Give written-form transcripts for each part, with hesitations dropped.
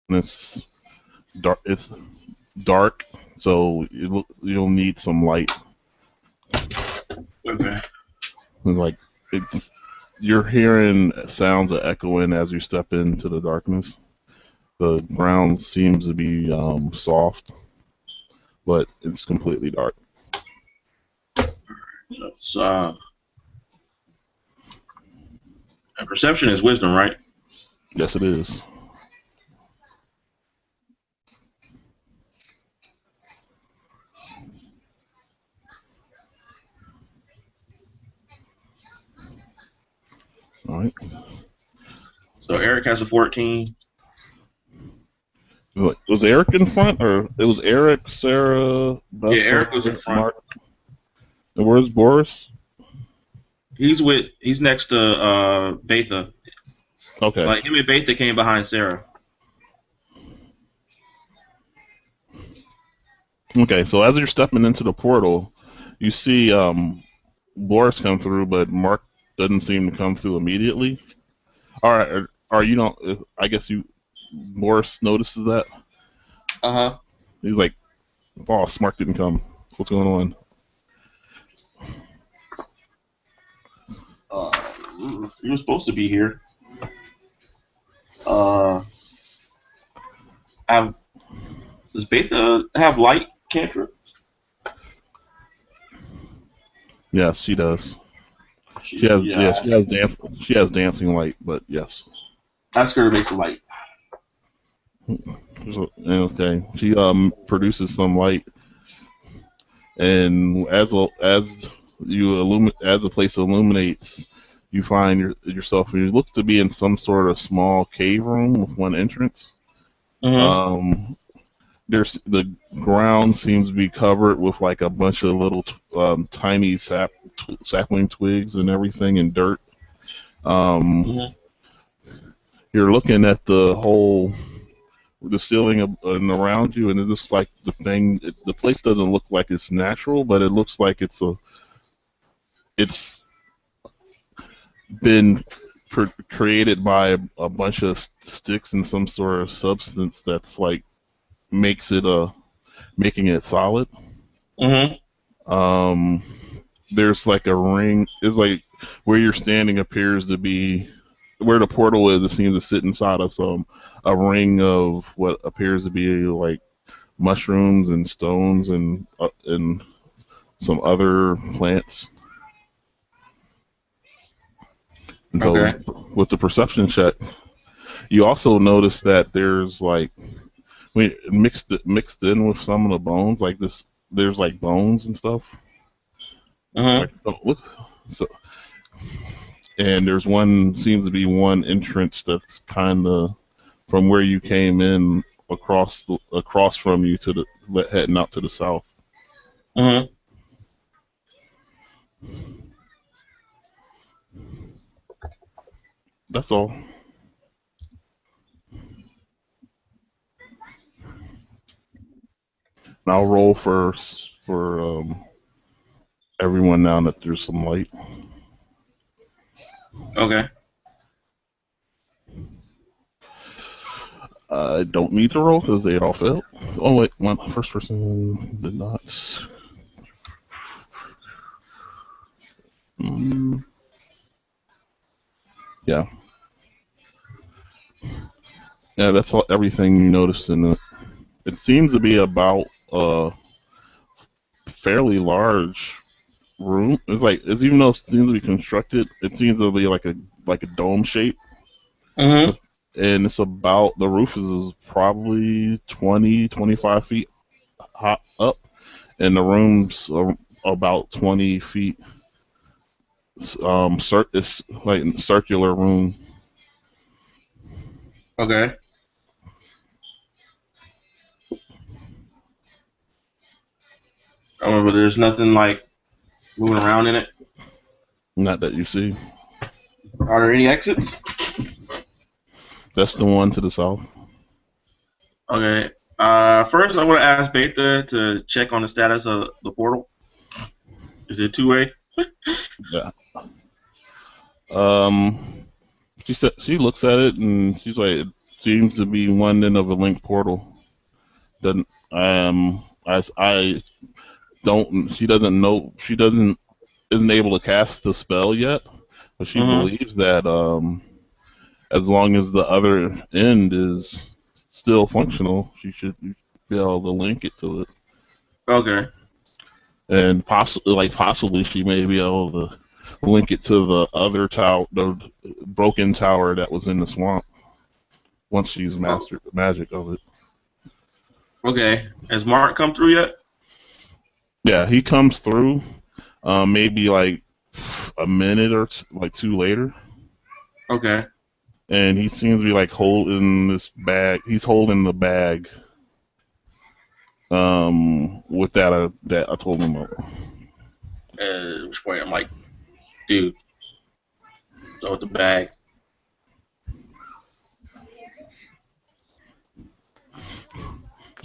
and it's dark. It's dark, so you'll need some light. Okay. Like you're hearing sounds of echoing as you step into the darkness. The ground seems to be soft, but it's completely dark. So, perception is wisdom, right? Yes, it is. All right. So Erik has a 14. Was Erik in front, or it was Erik, Sarah, Beth, Yeah, Erik was in front. Mark? And where's Boris? He's next to Betha. Okay. Like him and Betha came behind Sarah. Okay, so as you're stepping into the portal, you see Boris come through, but Mark doesn't seem to come through immediately. All right, or you don't. I guess Boris notices that. Uh-huh. He's like, "Boss, Mark didn't come. What's going on? He was supposed to be here. Does Betha have light cantrip? Yes, she does. She has dancing light, but yes. Ask her to make some light. Okay, she produces some light, and as the place illuminates, you find yourself. You look to be in some sort of small cave room with one entrance. Mm-hmm. The ground seems to be covered with like a bunch of little tiny sapling twigs and everything, and dirt. Mm-hmm. You're looking at the ceiling and around you, and it looks like the place doesn't look like it's natural, but it looks like it's been created by a bunch of sticks and some sort of substance that's like making it solid. Mm-hmm. There's like a ring. It's like where you're standing appears to be where the portal is. It seems to sit inside of a ring of what appears to be like mushrooms and stones and some other plants. And so, with the perception check, you also notice that there's like mixed in with some of the bones, like this. There's like bones and stuff. Mm-hmm. And there's seems to be one entrance that's kind of from where you came in across from you to heading out to the south. Mm-hmm. That's all. And I'll roll for everyone now that there's some light. Okay. I don't need to roll because they all failed. Oh wait, my first person did not. Yeah. Yeah, that's everything you noticed in it. It seems to be about a fairly large room. It's even though it seems to be constructed, it seems to be like a dome shape. Mm-hmm. And it's about the roof is probably 20-25 feet high up, and the room's about 20 feet. It's like a circular room. Okay. But there's nothing like moving around in it. Not that you see. Are there any exits? That's the one to the south. Okay. First, I want to ask Betha to check on the status of the portal. Is it two-way? Yeah. She looks at it and she's like, seems to be one end of a link portal. Doesn't as I don't. She doesn't know. She doesn't isn't able to cast the spell yet, but she Mm-hmm. believes that as long as the other end is still functional, she should be able to link it to it, Okay. and possibly she may be able to link it to the other tower, the broken tower that was in the swamp. Once she's Oh, mastered the magic of it. okay. Has Mark come through yet? Yeah, he comes through. Maybe like a minute or like two later, Okay. and he seems to be like holding this bag. He's holding the bag. With that I told him about. Which point I'm like, dude, so with the bag.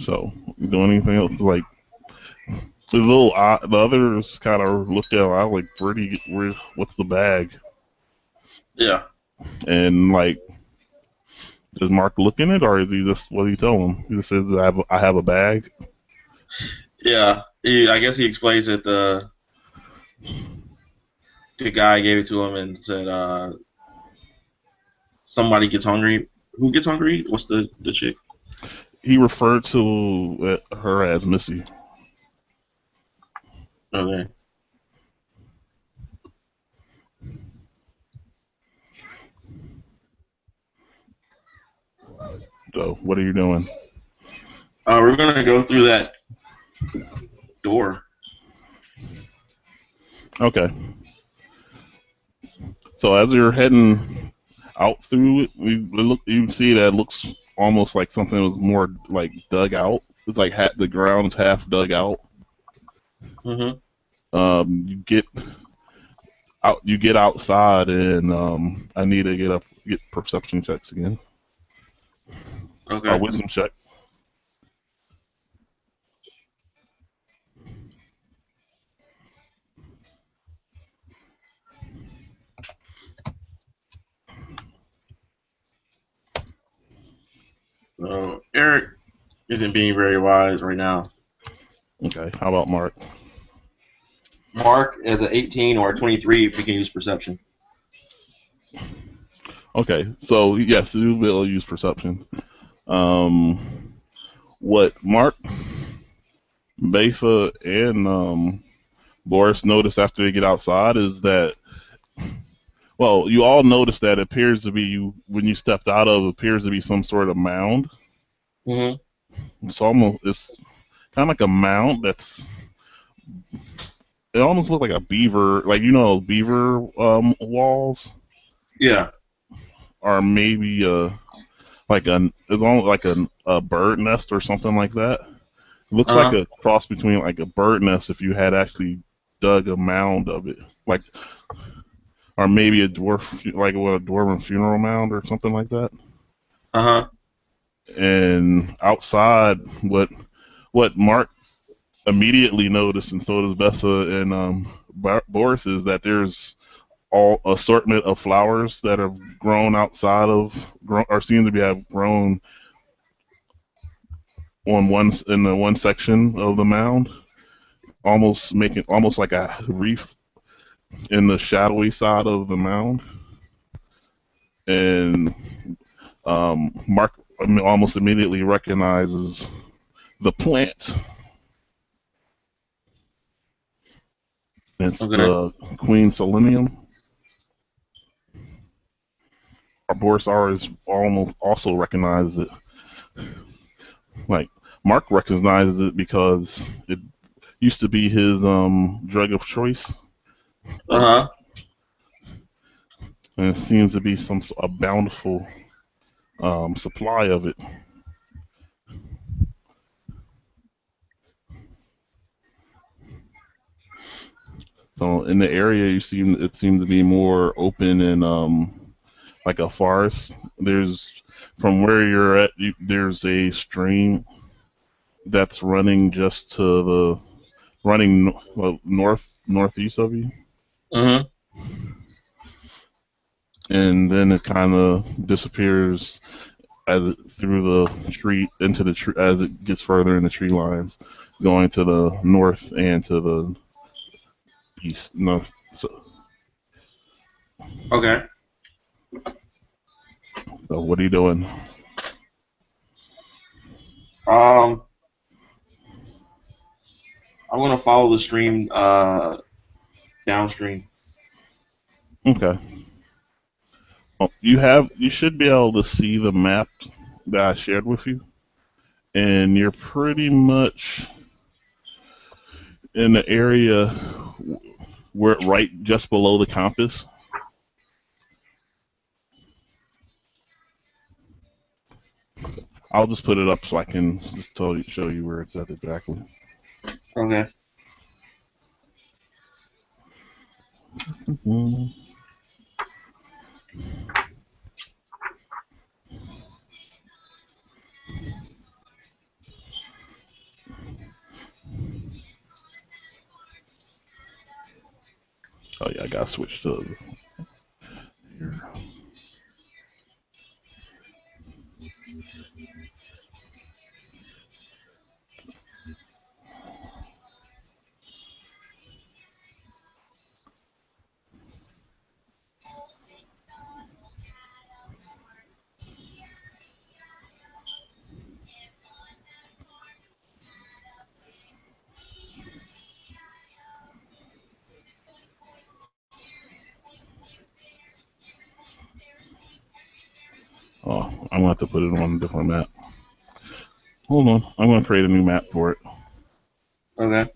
So, you doing anything else? Like the little the others kind of looked at. I like, what's the bag? Yeah. And like, does Mark look in it, or is he just what do you tell him? He just says, I have a bag. Yeah. I guess he explains that the guy gave it to him and said, somebody gets hungry. Who gets hungry? What's the chick? He referred to her as Missy. Okay. So, what are you doing? We're gonna go through that door. Okay. So as you're heading out through it, you see that it looks almost like something that was more like dug out. It's like the ground's half dug out. Mm-hmm. You get outside, and I need to get perception checks again, or Okay. wisdom check. So Erik isn't being very wise right now. Okay, how about Mark? Mark as an 18 or a 23, we can use perception. Okay, so yes, you will use perception. Um, what Mark, Besa, and Boris notice after they get outside is that, well, you all notice that it appears to be when you stepped out of, it appears to be some sort of mound. Mm-hmm. It's kind of like a mound it almost looks like a beaver, like beaver walls, Yeah. or maybe it's almost like a bird nest or something like that. It looks like Uh-huh. a cross between like a bird nest if you had actually dug a mound of it, like, or maybe a dwarven funeral mound or something like that. Uh-huh. And outside, what Mark immediately noticed, and so does Bessa and Boris, is that there's all assortment of flowers that have grown or seem to have grown in the one section of the mound, almost like a reef in the shadowy side of the mound. And Mark almost immediately recognizes the plant. It's Okay. the Queen Selenium. Our Boris always almost also recognizes it. Like, Mark recognizes it because it used to be his drug of choice, Uh-huh. and it seems to be a bountiful supply of it. So in the area, it seems to be more open and like a forest. There's From where you're at, there's a stream that's running just to the northeast of you, Mm-hmm. and then it kind of disappears as it, through the tree into the tree as it gets further in the tree lines, going to the north and to the east. No, Okay. so what are you doing? Um, I'm gonna follow the stream downstream. Okay. Oh, you should be able to see the map that I shared with you, and you're pretty much in the area where right just below the compass. I'll just put it up so I can just show you where it's at exactly. Okay. Mhm. Oh yeah, I gotta switch to here. Oh, I'm gonna have to put it on a different map. Hold on, I'm gonna create a new map for it. Okay.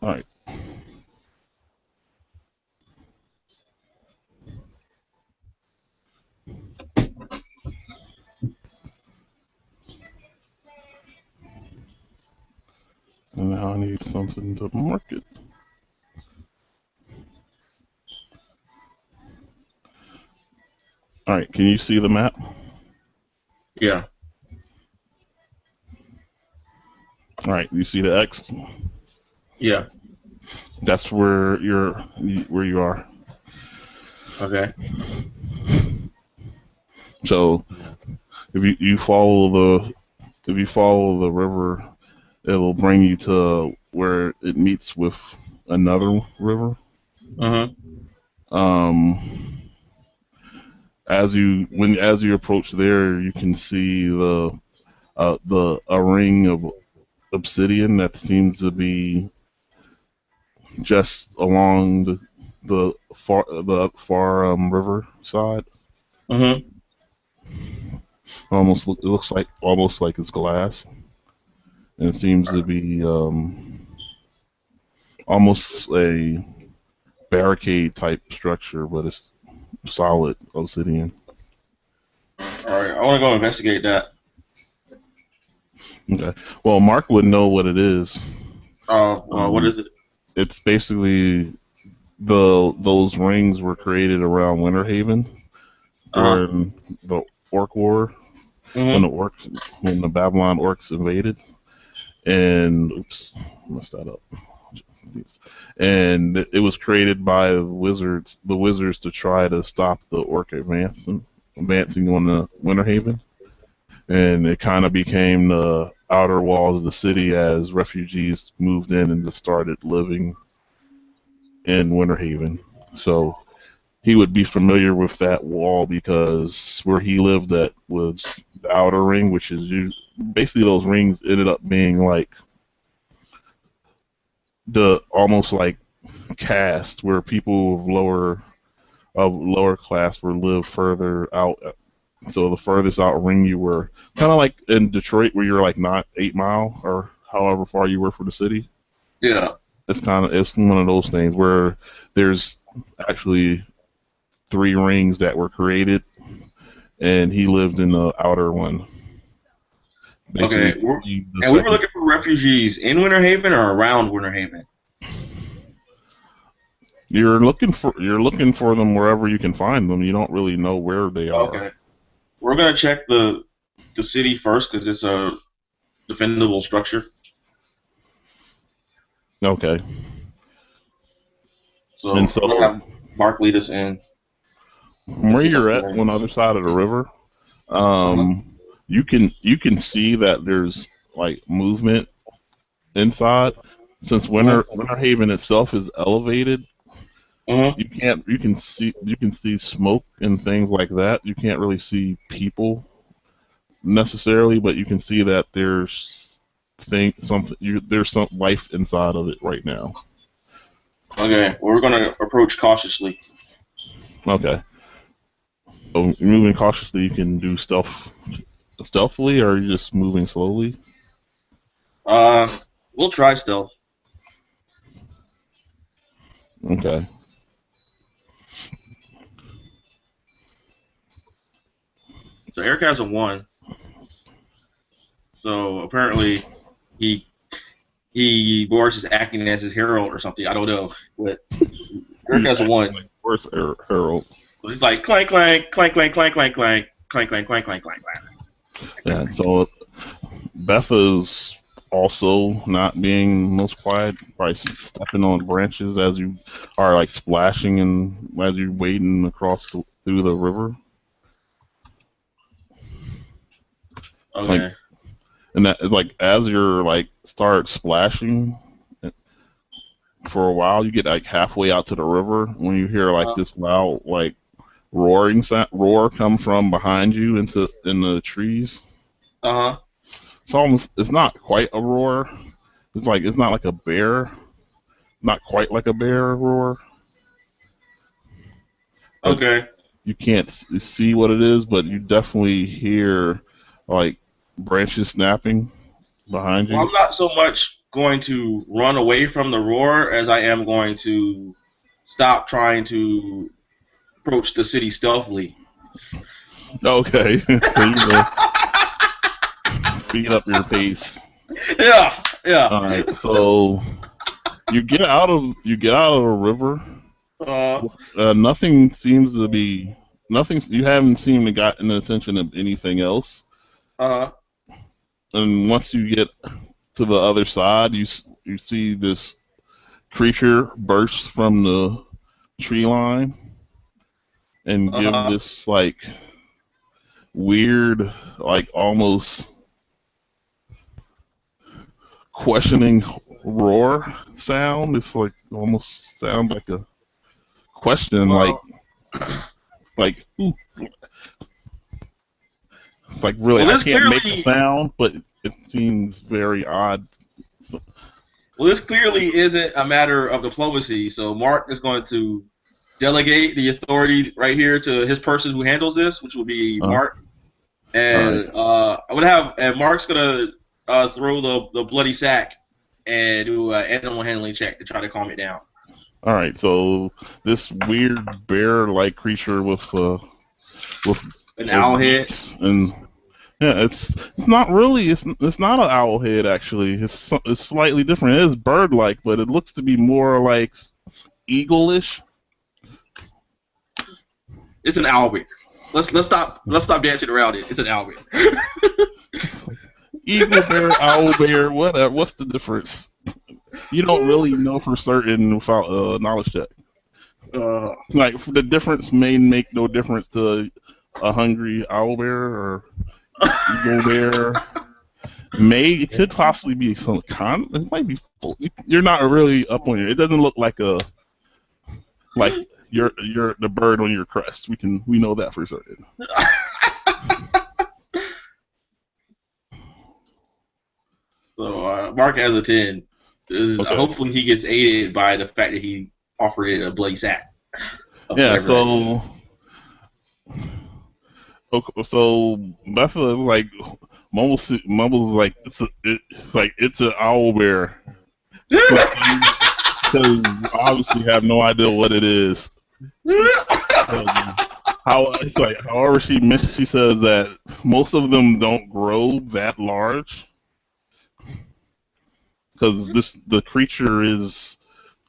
All right. And now I need something to market. All right, can you see the map? Yeah. All right, you see the X? Yeah. That's where you are. Okay. So you follow the river, it'll bring you to where it meets with another river. Uh-huh. Um, as you approach there, you can see the a ring of obsidian that seems to be just along the far river side. Uh-huh. It looks like almost like it's glass, and it seems to be almost a barricade type structure, but it's solid obsidian. All right. I want to go investigate that. Okay. Well, Mark would know what it is. Oh, what Um, is it? it's basically those rings were created around Winterhaven Uh-huh. during the Orc War when Mm-hmm. the Babylon orcs invaded, and oops, messed that up. And it was created by the wizards to try to stop the orc advancing on the Winterhaven, and it kind of became the outer walls of the city as refugees moved in and just started living in Winterhaven. So he would be familiar with that wall because where he lived at was the outer ring, which is basically those rings ended up being like the almost like caste where people of lower class would live further out So the furthest out ring you were, kind of like in Detroit, where you're like not 8 mile or however far you were from the city. Yeah. It's one of those things where there's actually 3 rings that were created, and he lived in the outer one. Basically, Okay. the And we were second. looking for refugees in Winterhaven or around Winterhaven. You're looking for them wherever you can find them. You don't really know where they are. Okay. We're gonna check the city first because it's a defendable structure. Okay, and So I'm gonna so have Mark lead us in from and where see if that's you're the at, on the rings. other side of the river, Uh-huh. you can see that there's like movement inside. Since Uh-huh. Winterhaven itself is elevated, Uh-huh. you can see smoke and things like that. You can't really see people necessarily, but you can see that there's some life inside of it right now. Okay. Well, we're gonna approach cautiously. Okay. So moving cautiously, you can do stealthily, or are you just moving slowly? Uh, we'll try stealth. Okay. So Eric has a 1. So apparently he Boris is acting as his herald or something. I don't know, but Eric He's has a acting 1. like worse Harold. So he's like clank clank clank clank clank clank clank clank clank clank clank clank Yeah. clank. So Betha's also not being most quiet, by stepping on branches as you are like splashing and as you're wading through the river. Like, Okay. and that like as you're like start splashing for a while, you get like halfway out to the river when you hear like Uh this loud like roar come from behind you in the trees. huh. It's not quite a roar. It's not like a bear, not quite like a bear roar, but Okay. you can't see what it is, but you definitely hear like branches snapping behind Well, you. I'm not so much going to run away from the roar as I am going to stop trying to approach the city stealthily. Okay, so you speed up your pace. Yeah. Yeah. All right, so you get out of the river. Uh Nothing seems to be nothing. You haven't seemed to gotten the attention of anything else. uh. And once you get to the other side, you see this creature burst from the tree line and give Uh this like weird, like almost questioning roar sound. It's like almost sound like a question, like Well. ooh, it's like really Well, I this can't make the clearly sound, but it seems very odd. So, Well, this clearly isn't a matter of diplomacy. So Mark is going to delegate the authority right here to his person who handles this, which will be uh, Mark. all right, And and Mark's gonna throw the bloody sack and do an animal handling check to try to calm it down. all right. So this weird bear-like creature with An owl head. beaks and yeah, it's not really it's not an owl head actually. It's slightly different. It is bird-like, but it looks to be more like eagle-ish. It's an owl bear. Let's stop dancing around it. It's an owl bear. Eagle bear, owl bear, whatever. What's the difference? You don't really know for certain without a knowledge check. uh, Like the difference may make no difference to a hungry owl bear or eagle bear. It could possibly be some It might be. You're not really up on it. It doesn't look like you're the bird on your crest. We know that for certain. so Mark has a 10. Okay. Hopefully he gets aided by the fact that he offered it a bloody sack of Yeah. whatever that is. So Okay, so Buffalo like Mumbles like it's an owl bear. Like you, because obviously have no idea what it is. How it's like, however she says that most of them don't grow that large because the creature is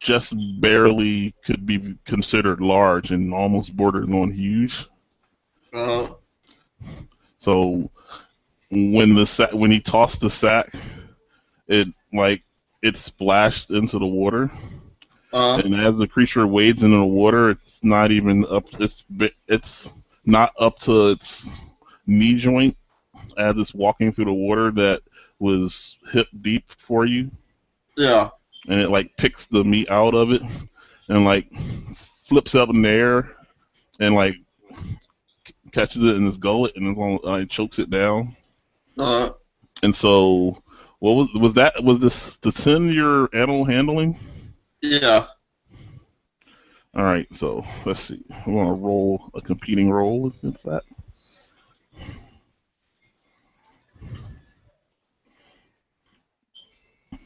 just barely could be considered large and almost borders on huge. uh, So when he tossed the sack, it like it splashed into the water, uh, and as the creature wades into the water, it's not even up. It's not up to its knee joint as it's walking through the water that was hip deep for you, yeah. and it like picks the meat out of it and like flips up in the air and like catches it in its gullet and it chokes it down. Uh, And so, what was that? Was this the 10 your animal handling? yeah. All right, so let's see. We want to roll a competing roll against that.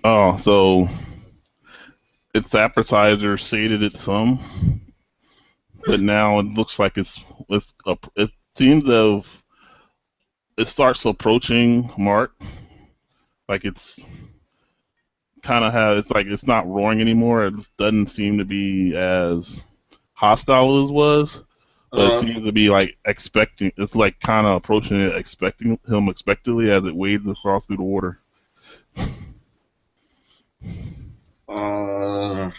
Oh, so its appetizer sated it some, but now it looks like it seems of it starts approaching Mark, like it's kind of has it's like it's not roaring anymore. It doesn't seem to be as hostile as it was, but it Uh, seems to be like expecting. It's like kind of approaching it, expecting him expectantly as it wades across through the water. uh,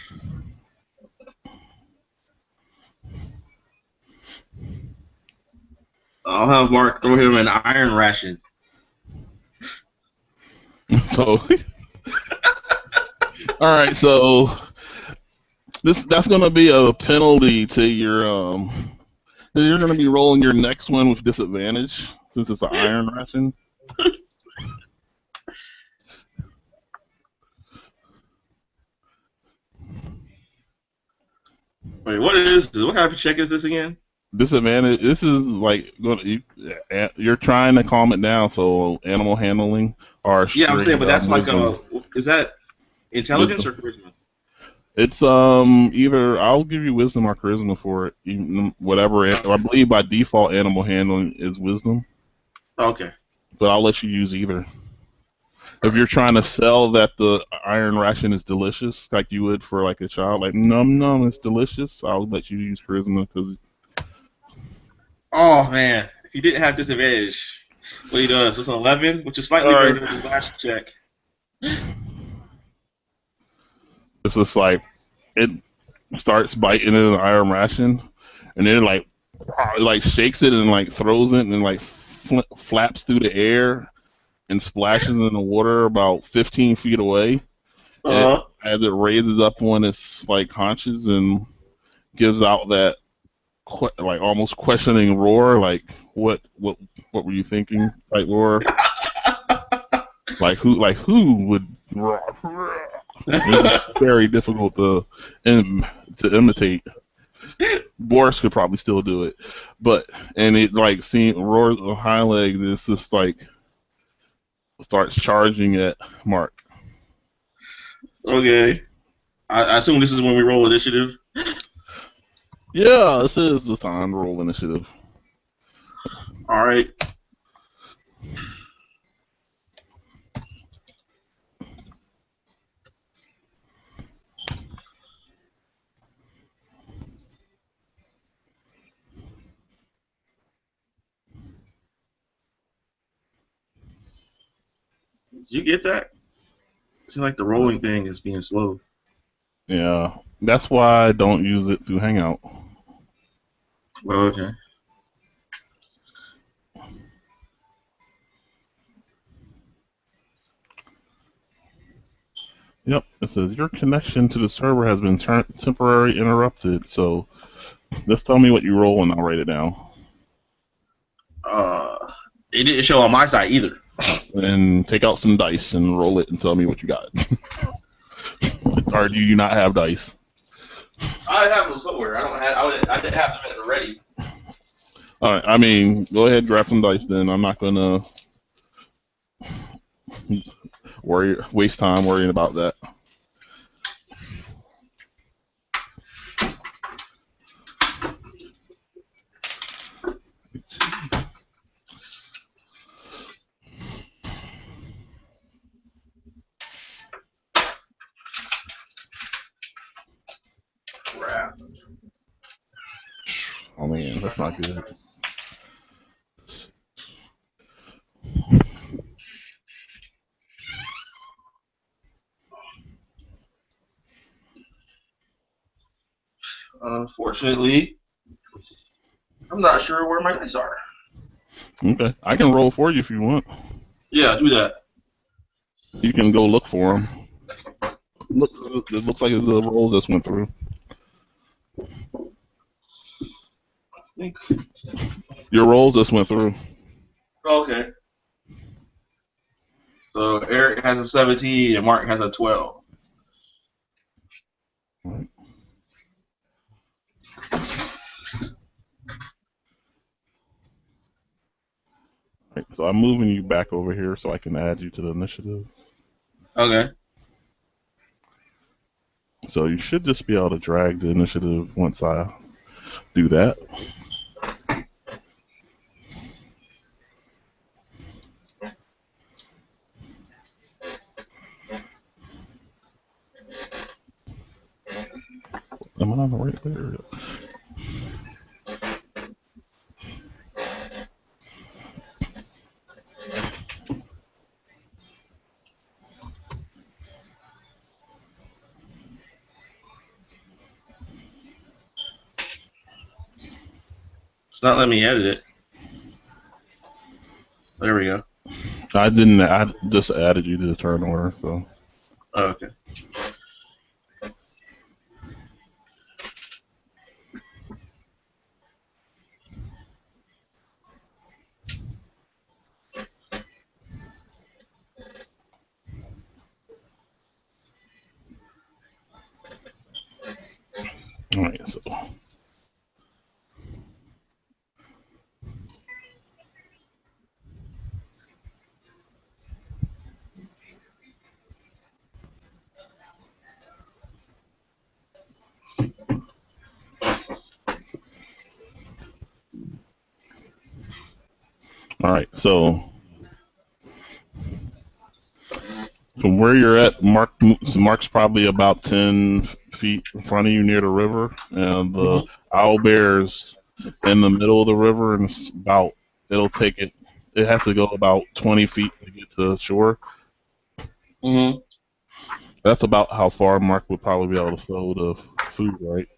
I'll have Mark throw him an iron ration. So, all right, so that's gonna be a penalty to your You're gonna be rolling your next one with disadvantage since it's an iron ration. Wait, what is this? What kind of check is this again? Disadvantage. This is like you're trying to calm it down. So animal handling or Yeah, I'm straight saying, but that's like wisdom. is that intelligence or Wisdom. charisma? It's either I'll give you wisdom or charisma for it. Whatever. I believe by default animal handling is wisdom, Okay. but I'll let you use either. If you're trying to sell that the iron ration is delicious, like you would for like a child, like num num, it's delicious, I'll let you use charisma because Oh man, if you didn't have disadvantage, what he does? It's an 11, which is all slightly better right, than his last check. it's just like it starts biting into the iron ration, and then it like shakes it and like throws it and like flaps through the air and splashes in the water about 15 feet away. Uh, As it raises up on its like haunches and gives out that like almost questioning roar, like what were you thinking? Type roar, like who would roar? It's very difficult to imitate. Boris could probably still do it, but and it like seeing roars of high leg. It's just like starts charging at Mark. okay. I assume this is when we roll initiative. Yeah, this is the time to roll initiative. All right. Did you get that? It seems like the rolling thing is being slow. Yeah, that's why I don't use it through Hangout. Well, okay. Yep, it says your connection to the server has been temporarily interrupted. So just tell me what you roll and I'll write it down. Uh, it didn't show on my side either. And take out some dice and roll it and tell me what you got. Or do you not have dice? I have them somewhere. I don't have. I didn't have them at the ready. All right. I mean, go ahead, draft some dice. Then I'm not gonna waste time worrying about that. Crap. Oh man, that's not good. Unfortunately, I'm not sure where my dice are. Okay, I can roll for you if you want. Yeah, do that. You can go look for them. Look, it looks like the rolls just went through. I think. Your rolls just went through. Okay. So Erik has a 17 and Mark has a 12. All right, so I'm moving you back over here so I can add you to the initiative. Okay. So you should just be able to drag the initiative once I do that. Am I on the right there? It's not letting me edit it. There we go. I didn't. I just added you to the turn order. So Oh, okay. all right. So all right. So from where you're at, Mark's probably about 10 feet in front of you near the river, and the Mhm. owl bear's in the middle of the river, and it's about. It'll take it. It has to go about 20 feet to get to shore. Mhm. That's about how far Mark would probably be able to throw the food, right?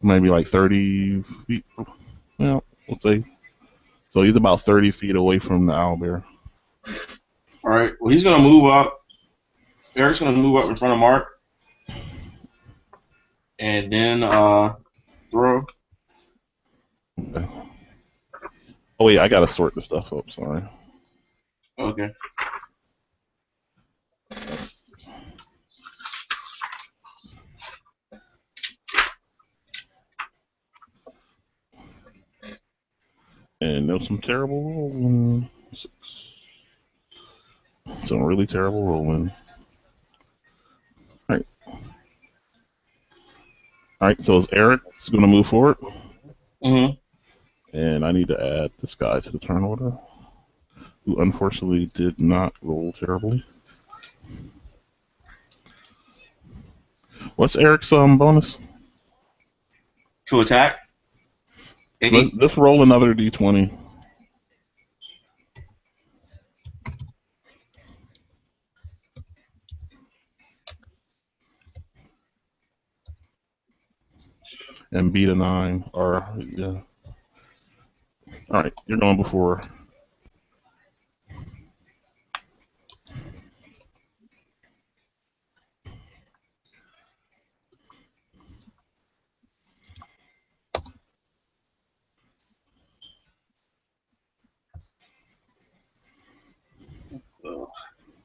Maybe like 30 feet. Yeah, we'll say. So he's about 30 feet away from the owlbear. All right. Well, he's gonna move up. Eric's gonna move up in front of Mark, and then throw. Okay. Oh wait, I gotta sort this stuff up. Sorry. Okay. And there's some terrible rolling. Some really terrible rolling. Alright. Alright, so is Eric's gonna move forward. Mhm. And I need to add this guy to the turn order, who unfortunately did not roll terribly. What's Eric's bonus? To attack. Let's roll another d20. And beat a 9. Or, yeah. Alright, you're going before.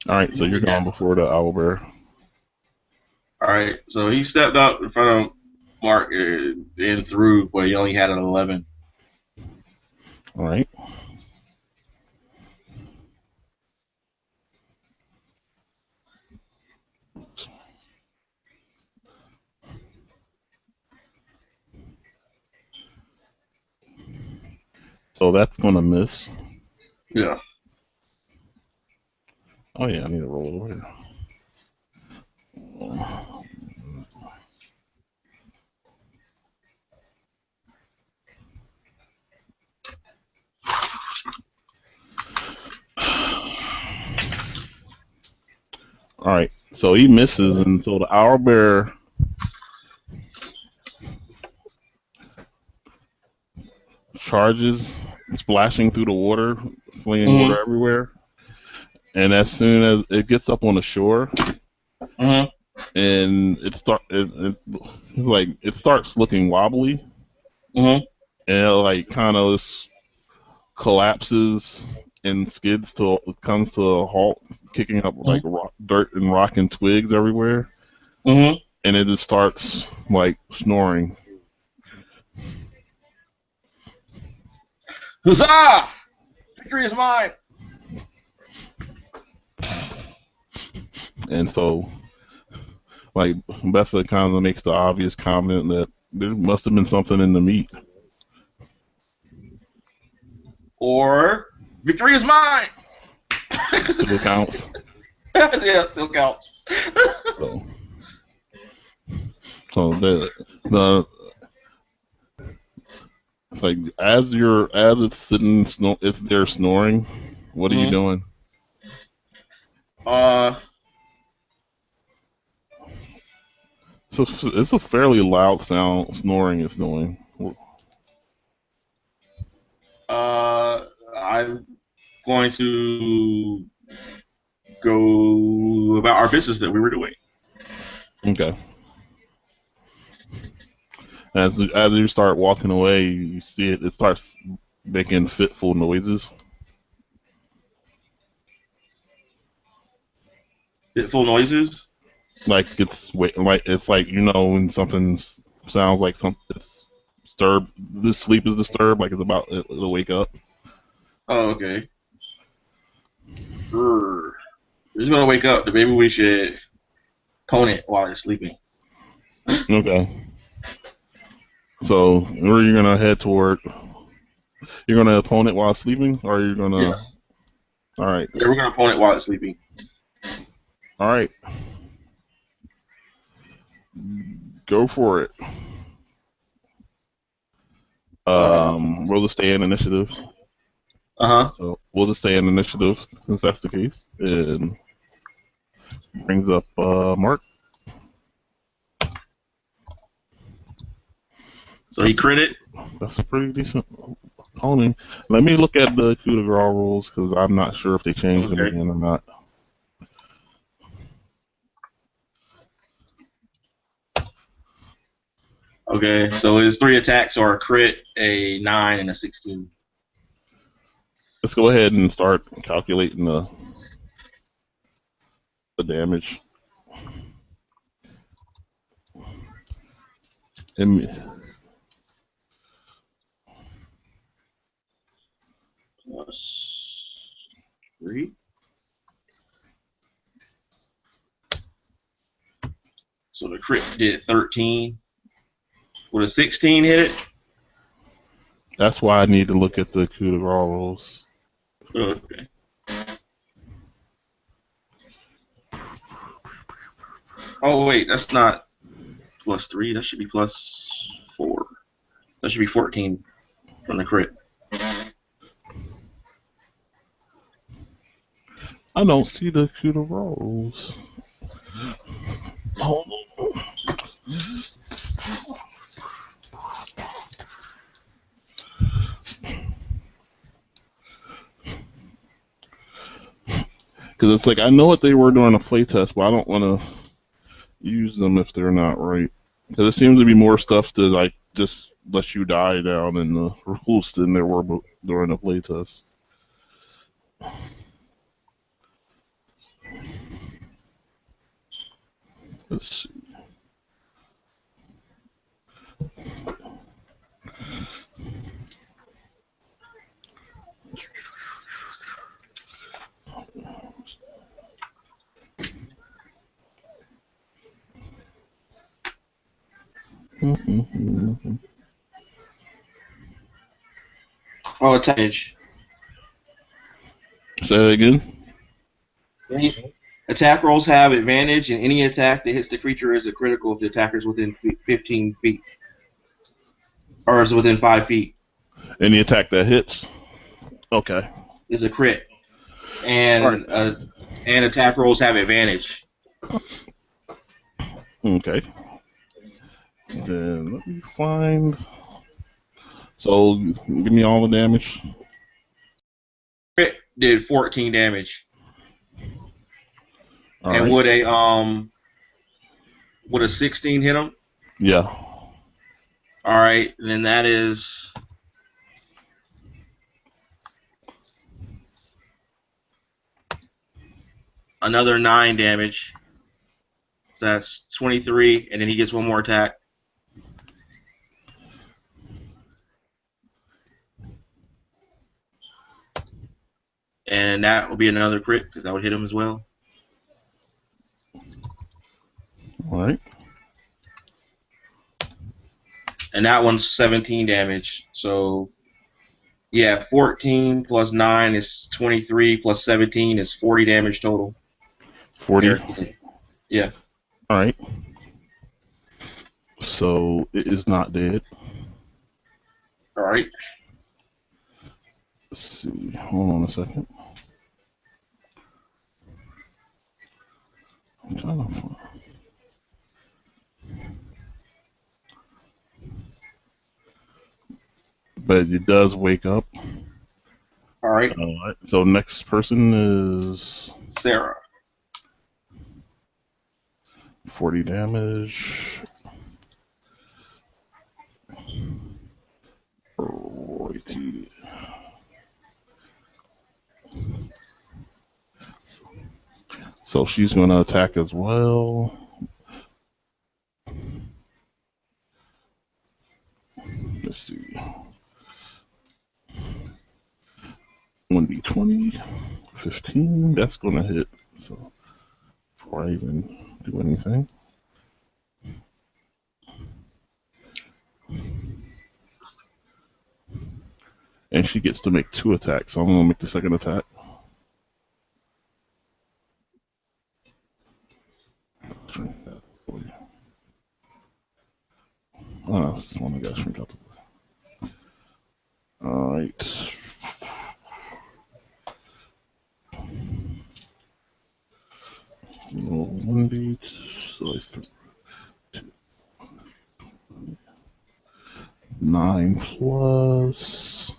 Alright, so you're going before the owlbear. All right. So he stepped up in front of Mark and through, but he only had an 11. All right. So that's gonna miss. Yeah. Oh yeah, I need to roll over here. All right. So he misses, and so the owlbear charges, splashing through the water, flinging water Mm-hmm. everywhere. And as soon as it gets up on the shore, Mm-hmm. and it's like it starts looking wobbly, Mm-hmm. and it like kind of collapses and comes to a halt, kicking up like dirt and rock and twigs everywhere, Mm-hmm. and it just starts like snoring. Huzzah! Victory is mine. And so, like Betha kind of makes the obvious comment that there must have been something in the meat. Or victory is mine. Still counts. Yeah, still counts. So, so the it's like as it's sitting, it's there snoring. What are you Mm-hmm. doing? So it's a fairly loud sound. Snoring is doing. I'm going to go about our business that we were doing. Okay. As you start walking away, you see it. It starts making fitful noises. Fitful noises. Like it's like when something sounds like it's disturbed. This sleep is disturbed. Like it's about it'll wake up. Oh, okay. Grr. It's gonna wake up. Then maybe we should pwn it while it's sleeping. Okay. So where are you gonna head toward? You're gonna opponent while sleeping, or are you gonna? Yes. All right. Yeah, we're gonna pwn it while it's sleeping. All right. Go for it. Uh We'll just stay in initiative. huh. So we'll just stay in initiative since that's the case. And brings up Mark. So he critted. That's a pretty decent owning. Let me look at the coup de grace rules because I'm not sure if they changed them Okay. again or not. Okay. So his 3 attacks are a crit, a 9, and a 16. Let's go ahead and start calculating the damage. And Plus 3. So the crit did 13. Would a 16 hit it? that's why I need to look at the coup de grace rules. Okay. Oh wait, that's not plus 3. That should be plus 4. That should be 14 from the crit. I don't see the coup de grace rules. Hold on. Because it's like I know what they were during a playtest, but I don't want to use them if they're not right. Because it seems to be more stuff to like just let you die down in the rules than there were during a playtest. Let's see. Oh, damage. Say that again. Any attack rolls have advantage, and any attack that hits the creature is a critical if the attacker is within 15 feet. Or is within 5 feet. Any attack that hits? Okay. Is a crit. And Right. and attack rolls have advantage. Okay. Then let me find. So give me all the damage. Crit did 14 damage. All And right. would a 16 hit him? Yeah. All right, then that is another 9 damage. So that's 23, and then he gets one more attack. And that will be another crit, because that would hit him as well. All right. And that one's 17 damage. So, yeah, 14 plus 9 is 23, plus 17 is 40 damage total. 40. Erik. Yeah. All right. So it is not dead. All right. Let's see. Hold on a second. I'm trying to find. But it does wake up. All right. So next person is Sarah. 40 damage. Righty. So she's going to attack as well. Let's see. 1d20, 15. That's going to hit. So before I even do anything. And she gets to make 2 attacks. So I'm going to make the second attack. Oh, this is one of the guys from Delta. Alright. Roll 1d. So it's 9 plus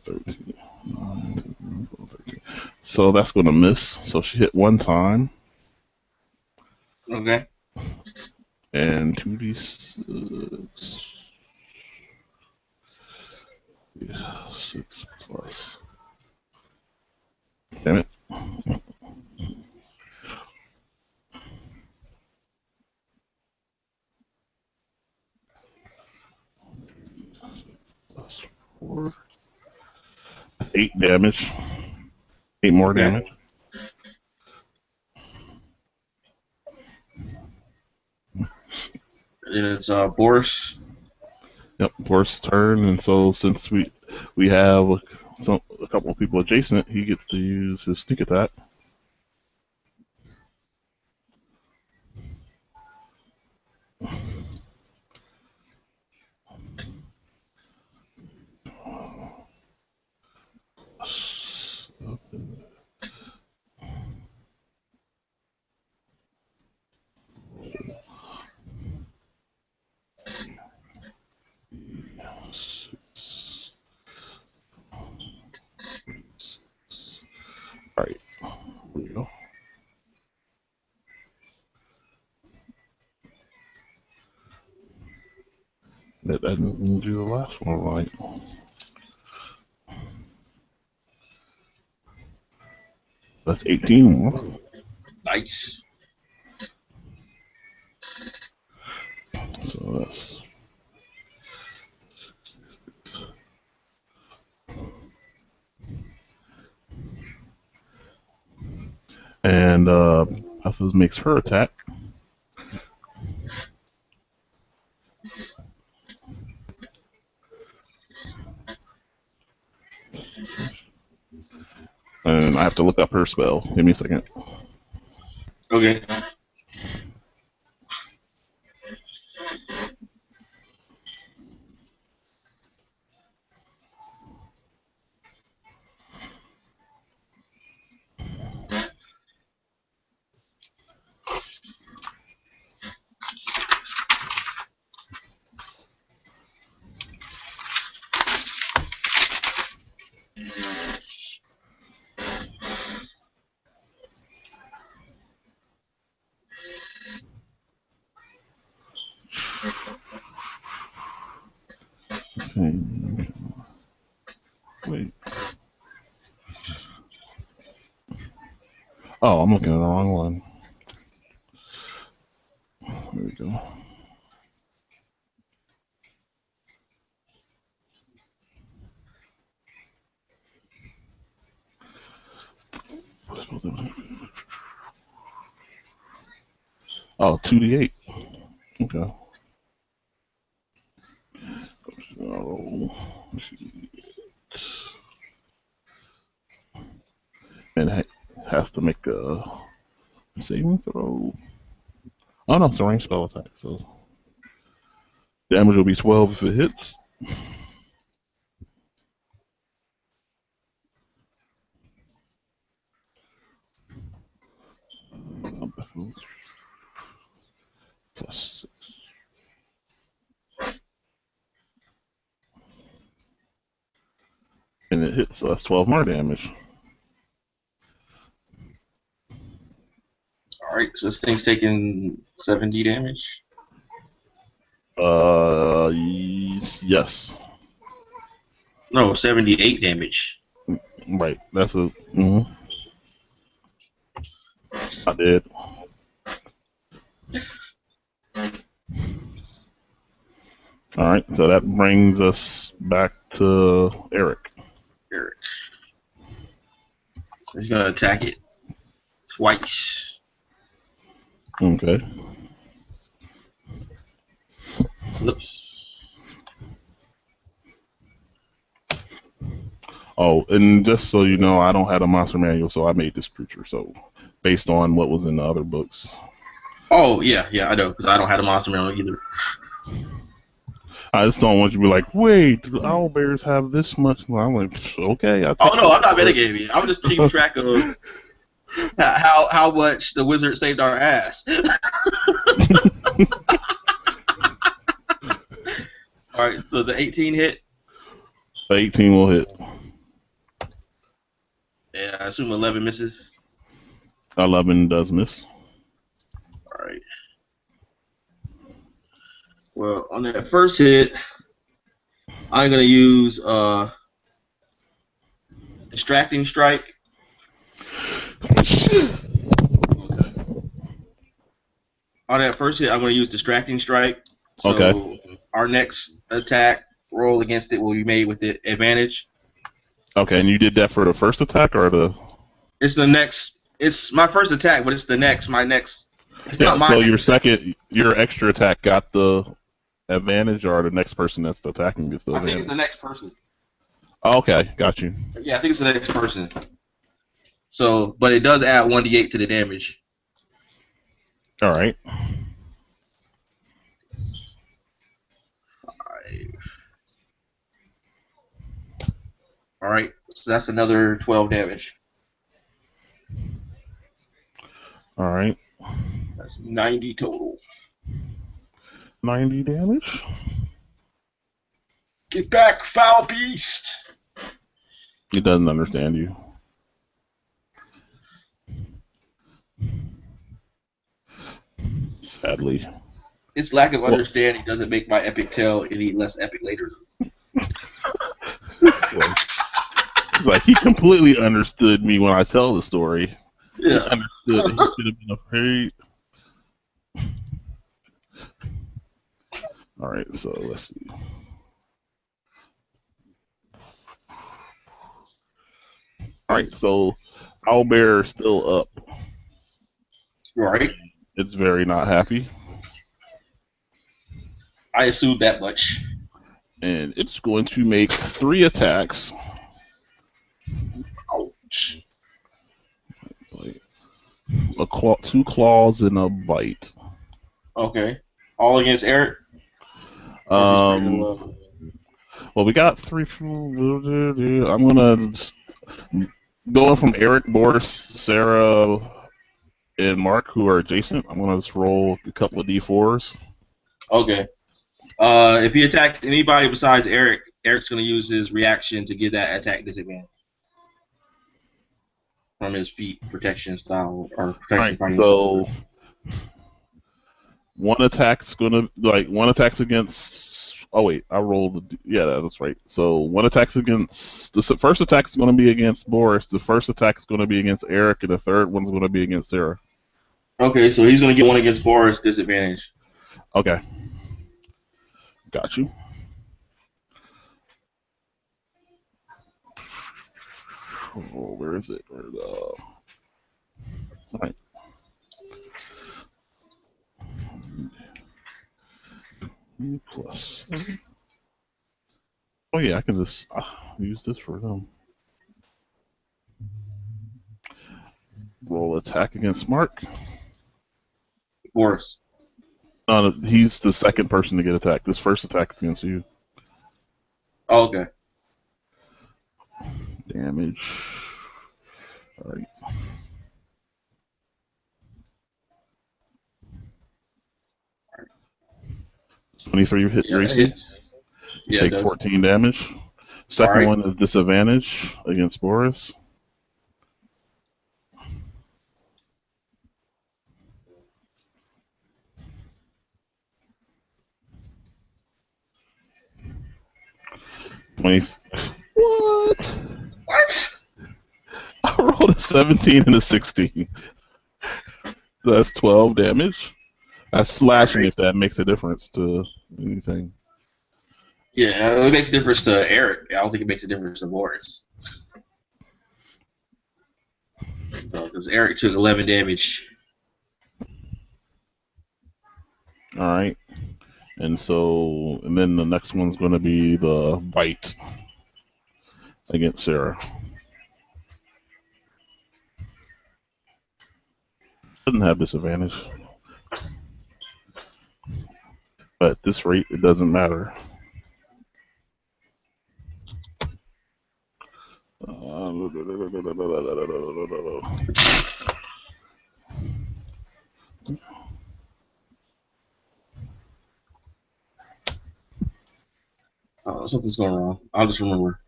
13. 9, 13. So that's going to miss. So she hit 1 time. Okay. And 2d6. Yeah, 6 plus. Damn it. Plus 4. 8 damage. 8 more Okay. damage. And it's Boris. Yep, Boris' turn, and so since we have a couple of people adjacent, he gets to use his sneak attack. All right, here we go. That didn't do the last one right. That's 18. Nice. So that's and Alphas makes her attack. and I have to look up her spell. Give me a second. Okay. Wait. Oh, I'm looking at the wrong one. There we go. Oh, 2d8. Okay. Oh, and it has to make a saving throw. Oh no, it's a ranged spell attack, so damage will be 12 if it hits. Plus 6. And it hits, so that's 12 more damage. Alright, so this thing's taking 70 damage. Yes. No, 78 damage. Right, that's a. I did. Alright, so that brings us back to Erik. Erik. So he's gonna attack it twice. Okay. Oops. Oh, and just so you know, I don't have a monster manual, so I made this creature. So, based on what was in the other books. Oh yeah, I know, because I don't have a monster manual either. I just don't want you to be like, wait, the owlbears have this much. Well, I'm like, okay. Oh no, I'm not metagaming. I'm just keeping track of how much the wizard saved our ass. All right, so it's an 18 hit. 18 will hit. Yeah, I assume 11 misses. 11 does miss. All right. Well, on that first hit, I'm gonna use distracting strike. Okay. On that first hit, I'm gonna use distracting strike. So Okay. our next attack roll against it will be made with the advantage. Okay, and you did that for the first attack or the? It's the next. It's my first attack, but it's the next. My next. It's Yeah. not my So next. your extra attack got the advantage, or the next person that's attacking gets the I advantage? think it's the next person. Okay, got you. Yeah, I think it's the next person. So, but it does add 1d8 to the damage. All right. 5. All right, so that's another 12 damage. All right. That's 90 total. 90 damage. Get back, foul beast! It doesn't understand you. Sadly. Its lack of understanding doesn't make my epic tale any less epic later. It's like he completely understood me when I tell the story. Yeah. He understood. He should have been afraid. All right, so let's see. All right, so Owlbear is still up. Right. It's very not happy. I assumed that much. And it's going to make 3 attacks. Ouch. 2 claws and a bite. Okay. All against Erik? Or just random Well, we got 3. I'm gonna go from Erik, Boris, Sarah, and Mark, who are adjacent. I'm gonna just roll a couple of d4s. Okay. If he attacks anybody besides Erik, Erik's going to use his reaction to get that attack disadvantage from his feat protection style or protection fighting so style. one attack's against. Oh wait, I rolled. Yeah, that's right. So one attack's against. The first attack is going to be against Boris. The first attack is going to be against Erik, and the third one's going to be against Sarah. Okay, so he's going to get one against Boris disadvantage. Okay. Got you. Oh, where is it? All right. Plus. Oh yeah, I can just use this for them. Roll attack against Mark. Boris. He's the second person to get attacked. This first attack against you. Oh, okay. Damage. All right. All right. 23 hit racing. Yeah, take 14 damage. Second one is disadvantage against Boris. What? What? I rolled a 17 and a 16. So that's 12 damage. That's slashing if that makes a difference to anything. Yeah, it makes a difference to Erik. I don't think it makes a difference to Boris. Because Erik took 11 damage. Alright. And then the next one's going to be the bite against Sarah. Doesn't have disadvantage. But at this rate, it doesn't matter. Oh, something's going wrong. I'll just remember.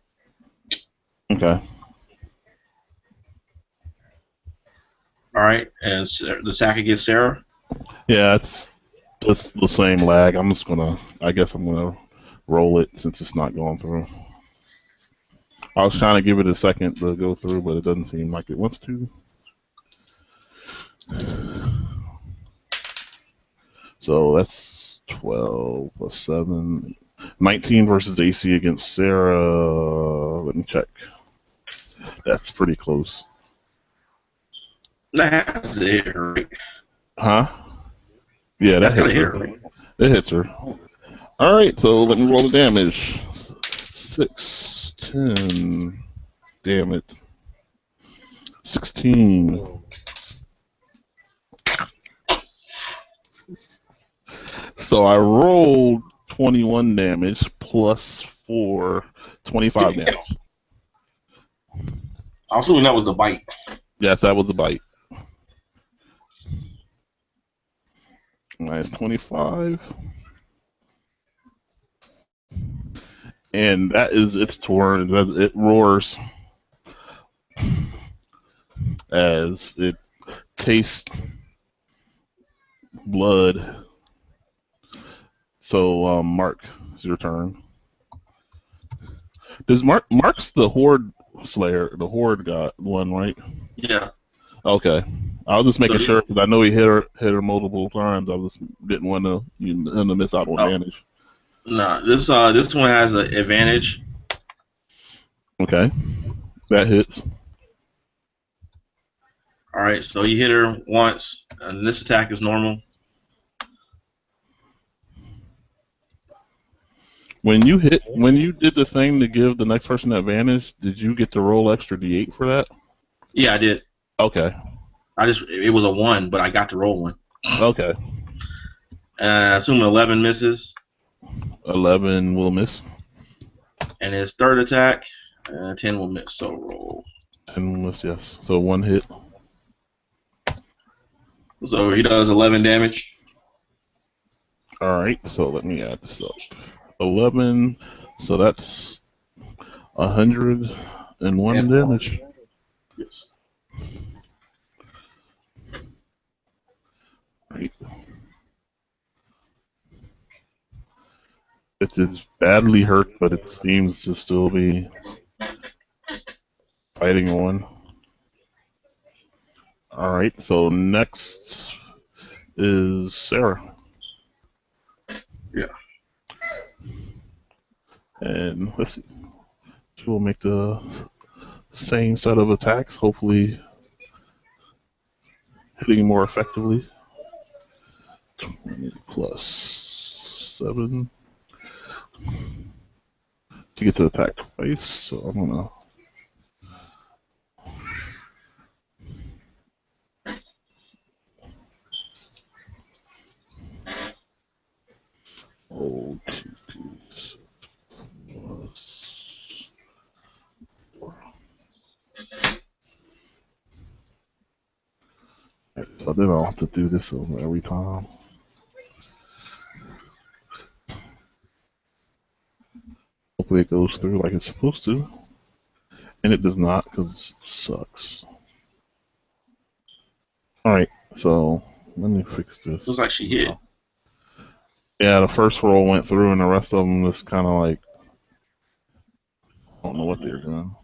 Okay. All right, and the sack against Sarah. Yeah, it's just the same lag. I guess I'm gonna roll it since it's not going through. I was trying to give it a second to go through, but it doesn't seem like it wants to. So that's 12 plus 7. 19 versus AC against Sarah. Let me check. That's pretty close. That's it, right? Huh? Yeah, that hits her. Right? It hits her. Alright, so let me roll the damage. 6, 10. Damn it. 16. So I rolled 21 damage plus 4, 25 damage. I'm assuming that was the bite. Yes, that was the bite. Minus 25. And that is its turn. It roars as it tastes blood. So, Mark, it's your turn. Does Mark's the Horde Slayer, the Horde one, right? Yeah. Okay. I was just making sure because I know he hit her multiple times. I just didn't want him to miss out on damage. No, this one has an advantage. Okay. That hits. All right, so you hit her once, and this attack is normal. When you did the thing to give the next person advantage, did you get to roll extra d8 for that? Yeah, I did. Okay. It was a 1, but I got to roll one. Okay. Assume 11 misses. 11 will miss. And his third attack, 10 will miss. So roll. 10 will miss, yes. So 1 hit. So he does 11 damage. Alright, so let me add this up. 11, so that's 101 damage. Yes. Right. It is badly hurt, but it seems to still be fighting on. Alright, so next is Sarah. Yeah. And let's see. She will make the same set of attacks, hopefully hitting more effectively. 20 plus 7 to get to attack twice, so I'm gonna roll 2d6 plus 4. Right, so then I'll have to do this over every time. Hopefully it goes through like it's supposed to. And it does not, because it sucks. Alright, so let me fix this. Looks like she hit. Yeah, the first roll went through, and the rest of them just kind of like, I don't know what they're doing.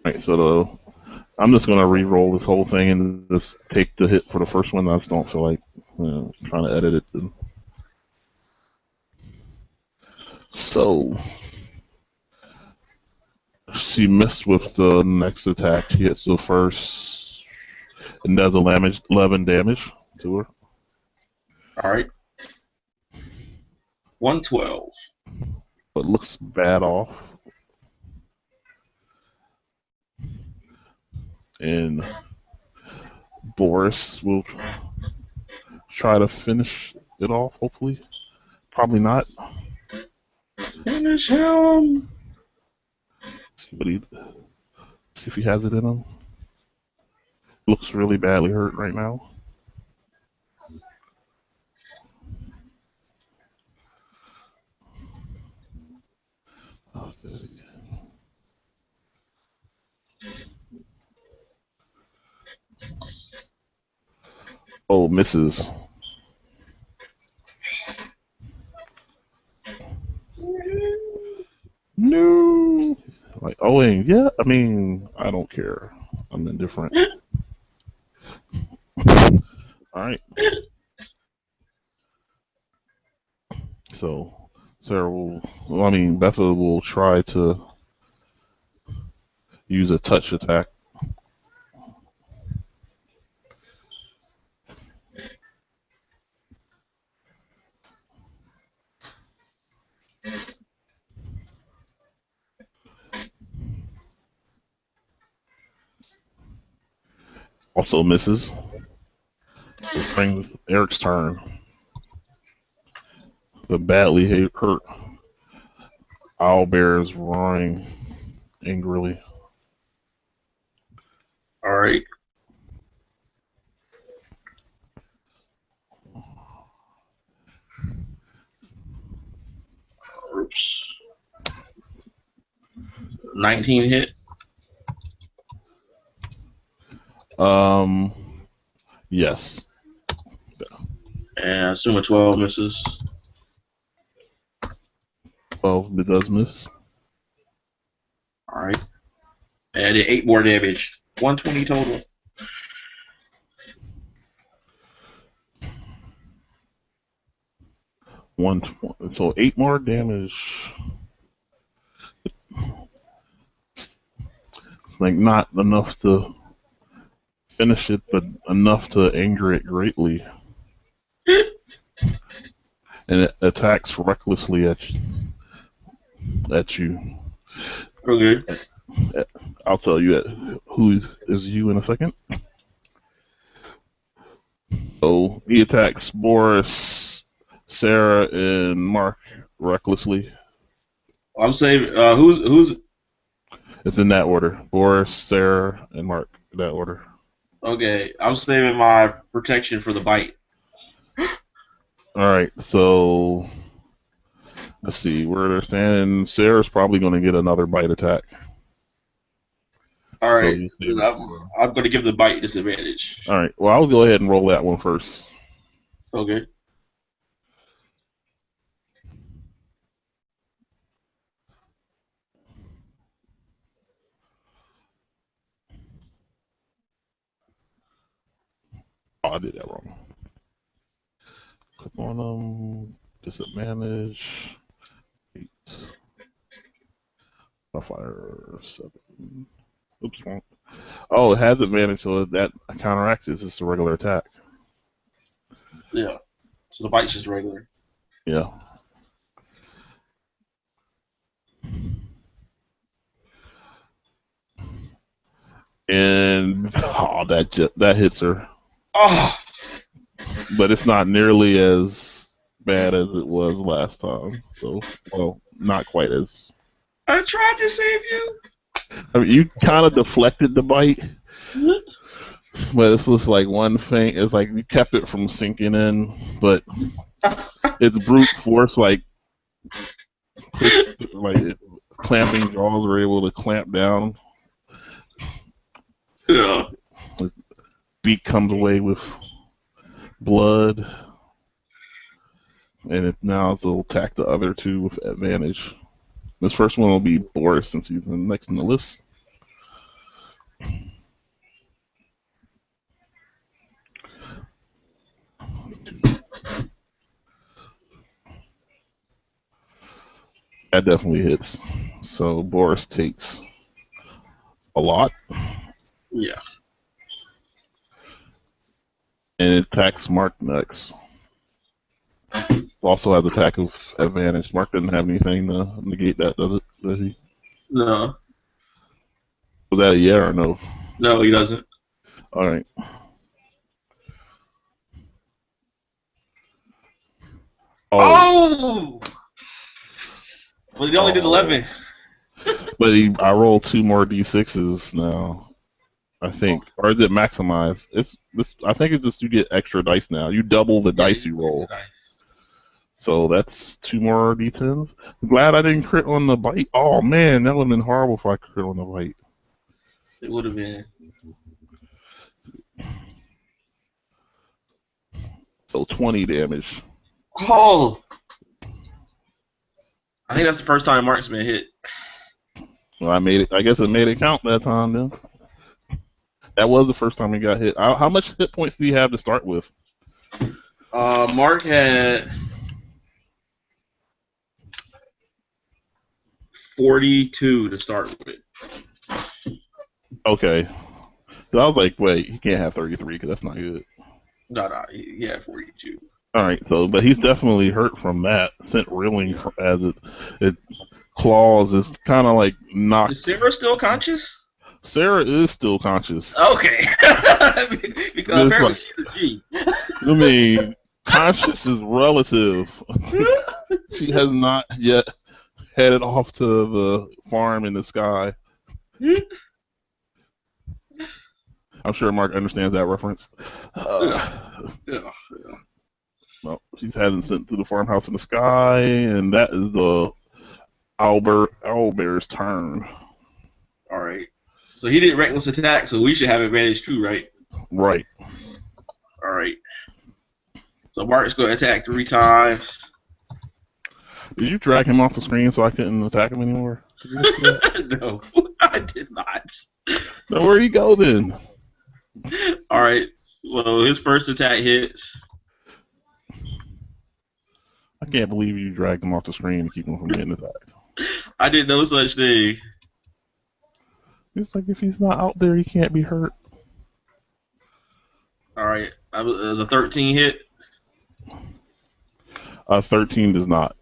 Alright, so I'm just going to re-roll this whole thing and just take the hit for the first one. I just don't feel like trying to edit it. So, she missed with the next attack. She hits the first and does 11 damage to her. Alright. 112. But looks bad off. And Boris will try to finish it off, hopefully. Probably not. Finish him! See if he has it in him. Looks really badly hurt right now. Oh, oh, misses. No. Like, oh, and yeah, I mean, I don't care. I'm indifferent. Alright. So, Sarah Betha will try to use a touch attack. Also misses. This brings Eric's turn. The badly hurt owlbear is roaring angrily. Alright. Oops. 19 hit. Yes. And I assume a 12 misses. 12, it does miss. Alright. And I did 8 more damage. 120 total. So 8 more damage. It's like not enough to finish it, but enough to anger it greatly. And it attacks recklessly at you. Okay. I'll tell you who is you in a second. So he attacks Boris, Sarah, and Mark recklessly. I'm saving. Who's? It's in that order: Boris, Sarah, and Mark. In that order. Okay. I'm saving my protection for the bite. All right. So let's see where they're standing. Sarah's probably going to get another bite attack. All So right. you Then save it for. I'm going to give the bite disadvantage. All right. Well, I'll go ahead and roll that one first. Okay. Oh, I did that wrong. Click on them. Disadvantage. 8. Fire 7. Oops, wrong. Oh, it has advantage, so that counteracts it. It's just a regular attack. Yeah. So the bite's just regular. Yeah. And that hits her, Oh. but it's not nearly as bad as it was last time. So, well, not quite as. I tried to save you. I mean, you kind of deflected the bite, but it's just like one thing. It's like you kept it from sinking in, but it's brute force, like clamping jaws were able to clamp down. Yeah. His beak comes away with blood, and now it'll attack the other two with advantage. This first one will be Boris since he's next in the list. That definitely hits. So Boris takes a lot. Yeah. And it attacks Mark next. Also has attack of advantage. Mark doesn't have anything to negate that, does it? Does he? No. Was that a yeah or no? No, he doesn't. All right. Oh! Well, he only did Oh. 11. But I rolled 2 more d6s now. I think, or is it maximized? It's this. I think it's just you get extra dice now. You double the dice you roll. Nice. So that's 2 more d10s. I'm glad I didn't crit on the bite. Oh man, that would have been horrible if I crit on the bite. It would have been. So 20 damage. Oh! I think that's the first time Mark's been hit. Well, I made it. I guess it made it count that time then. That was the first time he got hit. How much hit points do you have to start with? Mark had 42 to start with. Okay. So I was like, wait, he can't have 33 because that's not good. No, he had 42. All right, so but he's definitely hurt from that. Sent reeling as it claws is kind of like knocked. Is Sarah still conscious? Sarah is still conscious. Okay. Because apparently like, she's a G. I mean, conscious is relative. She has not yet headed off to the farm in the sky. I'm sure Mark understands that reference. Yeah. Well, she hasn't sent to the farmhouse in the sky, and that is the owlbear's turn. All right. So he did reckless attack, so we should have advantage too, right? Right. All right. So Mark's going to attack 3 times. Did you drag him off the screen so I couldn't attack him anymore? No, I did not. So where'd he go then? All right. So his first attack hits. I can't believe you dragged him off the screen to keep him from getting attacked. I did no such thing. It's like if he's not out there, he can't be hurt. All right. It was a 13 hit. 13 does not.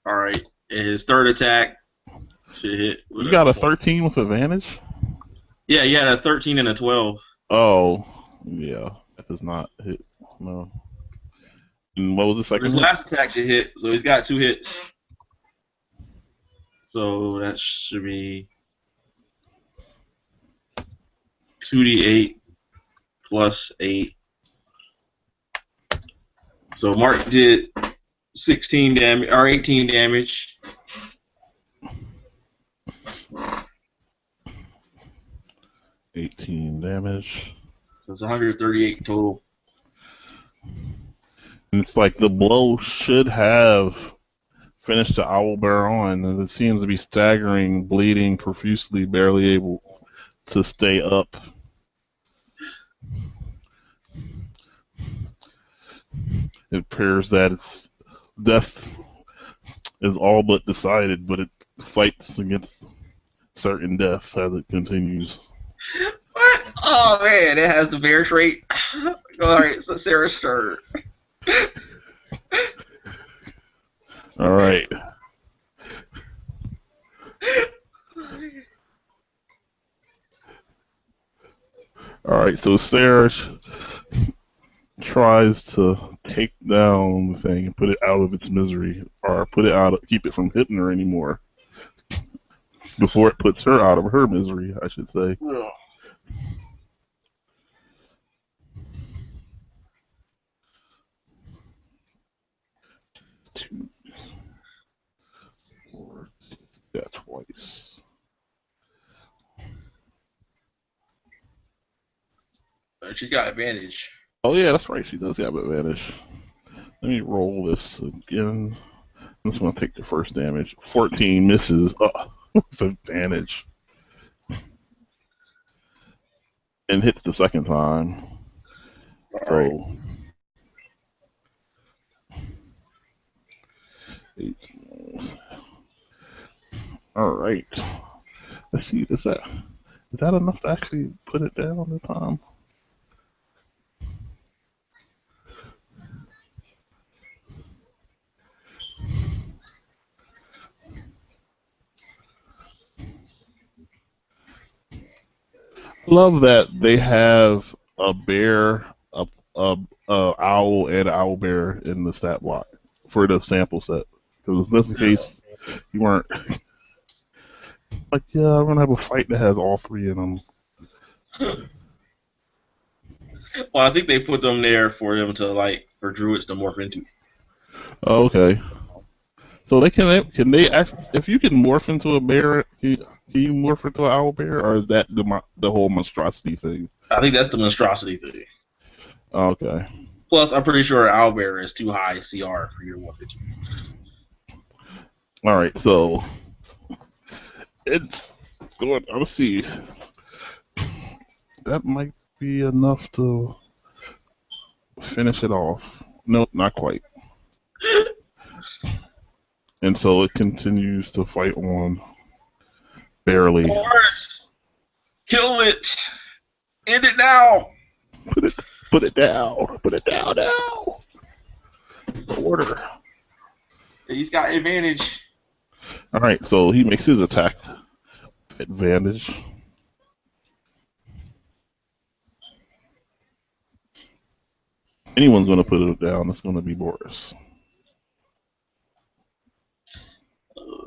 All right. And his third attack Should hit with You a got a 20. 13 with advantage? Yeah, you had a 13 and a 12. Oh, yeah. That does not hit. No. And what was the But his second hit? last attack should hit, so he's got 2 hits. So that should be 2d8 plus 8. So Mark did 16 damage or 18 damage. 18 damage. So it's 138 total. And it's like the blow should have finished the owlbear on, and it seems to be staggering, bleeding profusely, barely able to stay up. It appears that its death is all but decided, but it fights against certain death as it continues. What? Oh man, it has the bear trait. Alright, so Sarah's turn. Alright. Alright, so Sarah tries to take down the thing and put it out of its misery, or keep it from hitting her anymore before it puts her out of her misery, I should say. Ugh. Two, four, that twice. She's got advantage. Oh yeah, that's right. She does have advantage. Let me roll this again. I'm just gonna take the first damage. 14 misses. With advantage. And hits the second time. Alright. So 18. Alright. Let's see, is that enough to actually put it down this time? Love that they have a bear, a owl, and an owl bear in the stat block for the sample set. Because in this case, you weren't like, yeah, I'm gonna have a fight that has all three in them. Well, I think they put them there for them to for druids to morph into. Oh, okay. So can they if you can morph into a bear, can you morph into an owl bear, or is that the whole monstrosity thing? I think that's the monstrosity thing. Oh, okay. Plus, I'm pretty sure owlbear is too high CR for you to morph into. All right, so it's going. Let's see. That might be enough to finish it off. No, not quite. And so it continues to fight on, barely. Boris, kill it! End it now! Put it down. Put it down now. Order. He's got advantage. All right, so he makes his attack advantage. Anyone's going to put it down. It's going to be Boris.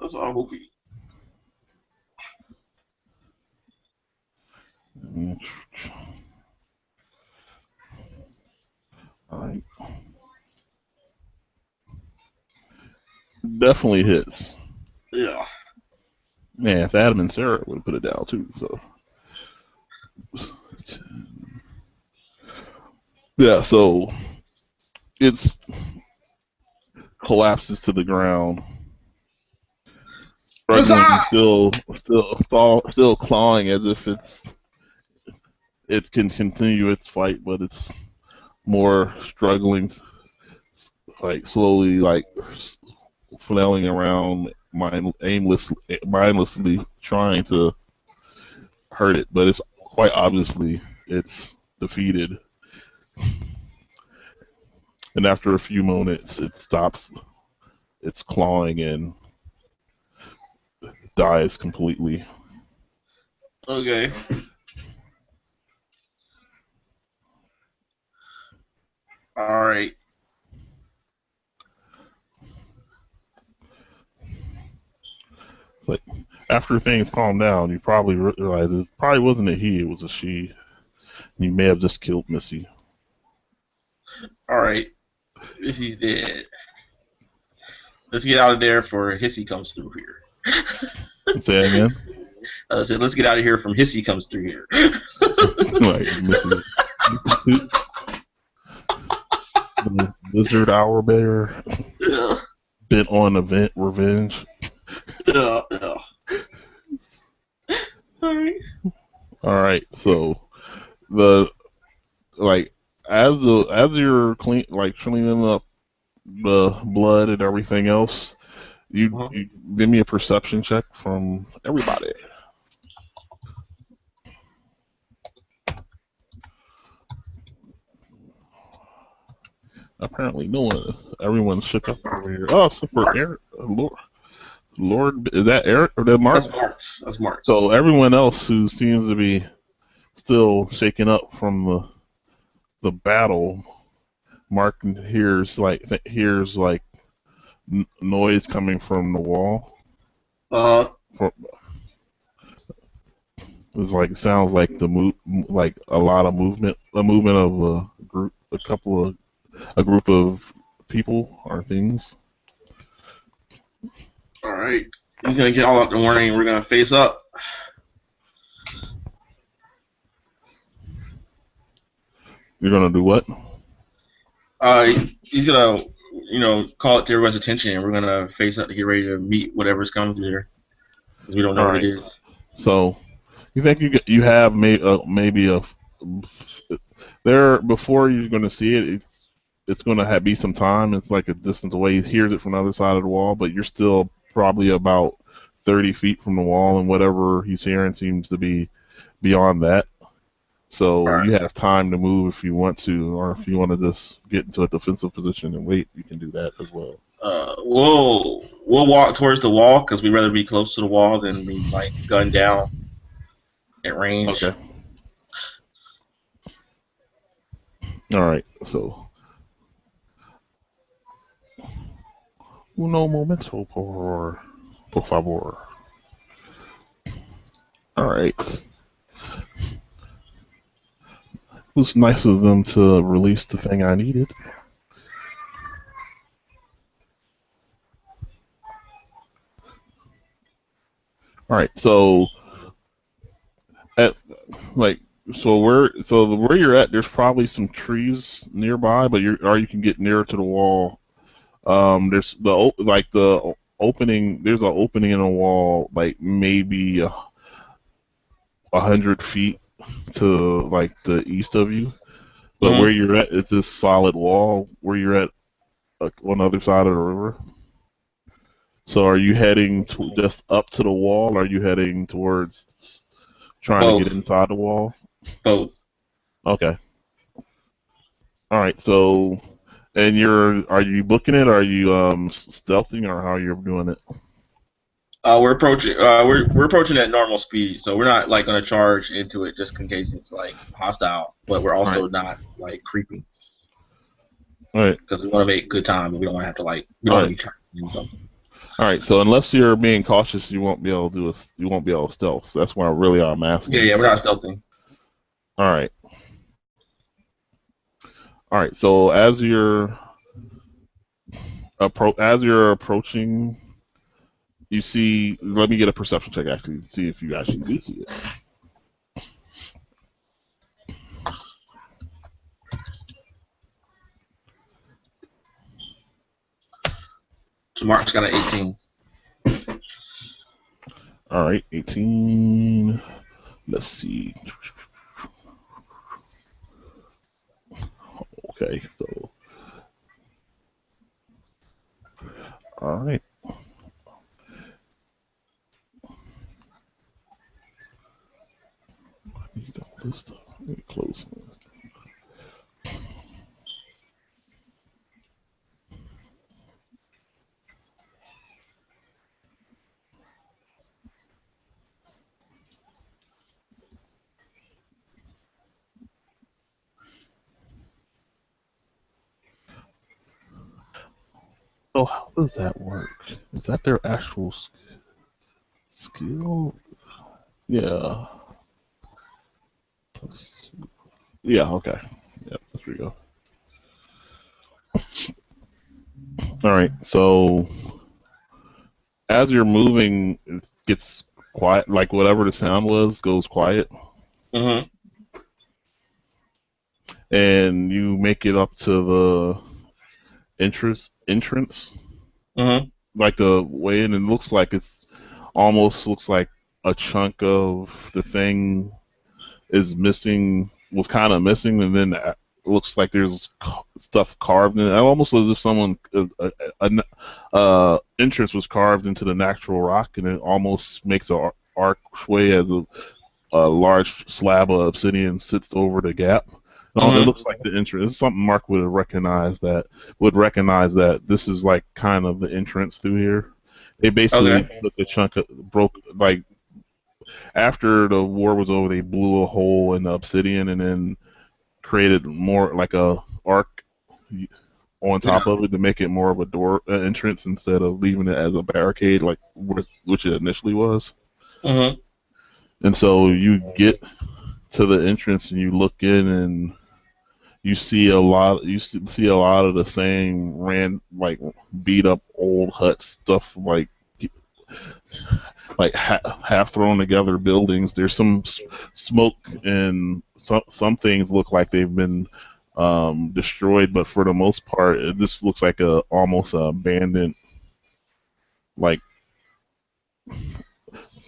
That's what I'm hoping. All right. Definitely hits. Yeah. Man, if Adam and Sarah would have put it down too. So. Yeah, so it's collapses to the ground. Struggling, still clawing as if it can continue its fight, but it's more struggling, like slowly, like flailing around, mindlessly trying to hurt it, but it's quite obviously it's defeated. And after a few moments, it stops its clawing and dies completely. Okay. All right. Like after things calm down, you probably realize it probably wasn't a he, it was a she. You may have just killed Missy. All right. Missy's dead. Let's get out of there before Hissy comes through here. Say that again. I said, let's get out of here from Hissy comes through here. Like Missy, the lizard owlbear Yeah. bent on event revenge. Yeah. Yeah. All right. All right, so the like as you're cleaning up the blood and everything else, you give me a perception check from everybody. Apparently, no one, everyone's shook up over here. Oh, except for Erik, Lord, is that Erik or that Mark? That's Marks. That's Marks. So everyone else who seems to be still shaken up from the battle, Mark hears noise coming from the wall. It's like sounds like like a lot of movement, a movement of a group of people or things. All right. He's gonna get all up in the morning. We're gonna face up. You're gonna do what? He's gonna, call it to everyone's attention, and we're gonna face up to get ready to meet whatever's coming through there, because we don't know what it is. So, you think you have maybe a there before you're gonna see it? It's gonna be some time. It's like a distance away. He hears it from the other side of the wall, but you're still probably about 30 feet from the wall, and whatever he's hearing seems to be beyond that. So Right. you have time to move if you want to, or if you want to just get into a defensive position and wait, you can do that as well. We'll walk towards the wall because we'd rather be close to the wall than be like gunned down at range. Okay. All right. So, uno momento por favor. All right. It was nice of them to release the thing I needed. All right. So, where you're at, there's probably some trees nearby, but you can get nearer to the wall. There's the opening. There's an opening in a wall, like maybe 100 feet to like the east of you. But where you're at, it's this solid wall. Where you're at, on the other side of the river. So, are you heading just up to the wall? Or are you heading towards trying to get inside the wall? Both. Okay. All right. So, and are you booking it? Or are you stealthing, or how you're doing it? We're approaching. We're approaching at normal speed, so we're not like gonna charge into it just in case it's like hostile. But we're also not like creeping. All right. Because we want to make good time, but we don't want to have to like. We don't want to be trying to do something. All right. So unless you're being cautious, you won't be able to you won't be able to stealth. So that's why I'm asking. Yeah, we're not stealthing. All right. All right. So as you're approaching, you see. Let me get a perception check actually to see if you actually do see it. So Mark's got an 18. All right, 18. Let's see. Okay, so. All right. I need all this stuff. Let me close this. So how does that work? Is that their actual skill? Yeah. Yeah. Okay. Yep. That's pretty go. All right. So as you're moving, it gets quiet. Like whatever the sound was goes quiet, Mm-hmm. and you make it up to the entrance. Mm-hmm. Like the way in, it looks like it's almost looks like a chunk of the thing is missing, was kind of missing, and then it looks like there's stuff carved in it. It almost as if someone entrance was carved into the natural rock, and it almost makes a archway as a large slab of obsidian sits over the gap. It Mm-hmm. looks like the entrance. It's something Mark would have recognized that this is like kind of the entrance through here. They basically Okay. took a chunk of broke like after the war was over, they blew a hole in the obsidian and then created more like a arc on Yeah. top of it to make it more of a door entrance instead of leaving it as a barricade like which it initially was. Mm-hmm. And so you get to the entrance and you look in and you see a lot of the same beat up old hut stuff like half thrown together buildings. There's some smoke and some things look like they've been destroyed, but for the most part, this looks like a almost a abandoned like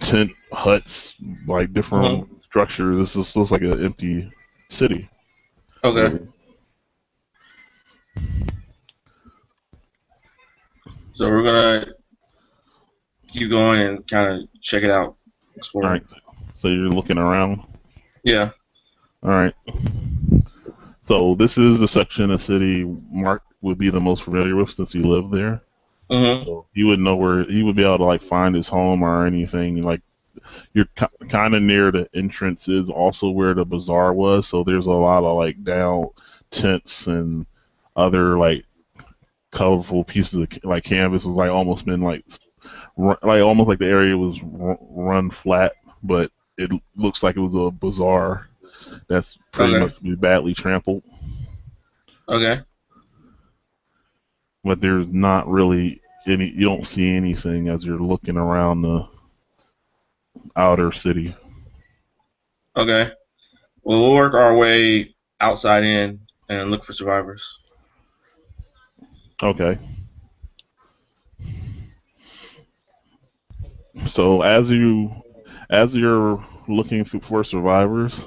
tent huts, like Mm-hmm. different structures. This just looks like an empty city, Okay. really. So we're gonna keep going and kind of check it out, All explore. right, so you're looking around. Yeah. All right. So this is the section of the city Mark would be the most familiar with since he lived there. Mm-hmm. So he would know where he would be able to like find his home or anything. Like you're kind of near the entrance is also where the bazaar was. So there's a lot of like down tents and other like colorful pieces of like canvas. Was like almost been like almost like the area was run flat, but it looks like it was a bazaar that's pretty Okay. much badly trampled. Okay. But there's not really any. You don't see anything as you're looking around the outer city. Okay. Well, we'll work our way outside in and look for survivors. Okay. So as you're looking for survivors,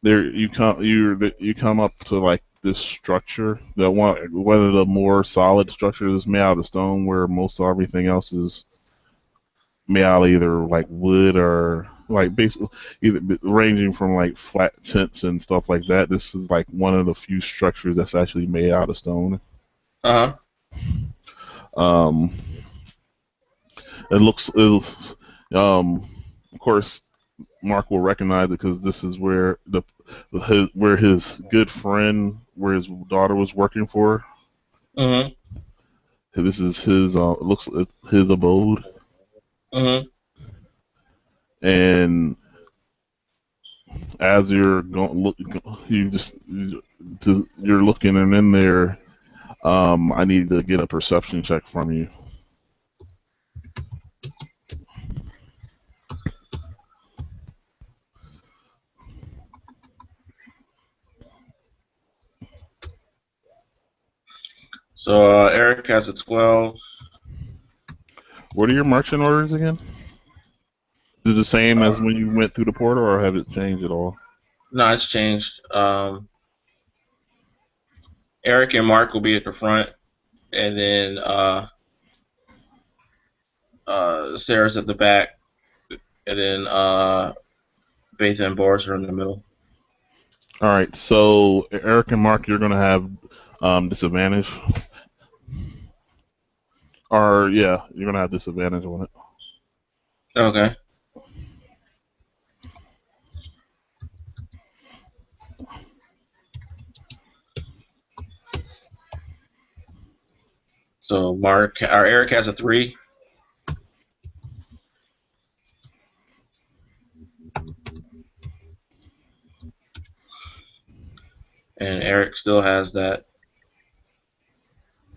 there you come up to like this structure, one of the more solid structures made out of stone, where most of everything else is made out of either like wood or like basically either ranging from like flat tents and stuff like that. This is like one of the few structures that's actually made out of stone. Uh-huh. Um, it looks of course Mark will recognize it because this is where where his good friend, where his daughter was working for. Mm-hmm. This is his looks his abode, Mm-hmm. and as you're going look, you're looking and in there. I need to get a perception check from you. So Erik has a 12. What are your marching orders again? Is it the same as when you went through the portal, or have it changed at all? No, it's changed. Erik and Mark will be at the front, and then Sarah's at the back, and then Betha and Boris are in the middle. All right, so Eric and Mark, you're gonna have disadvantage, or yeah, you're gonna have disadvantage on it. Okay. So Erik has a 3. And Erik still has that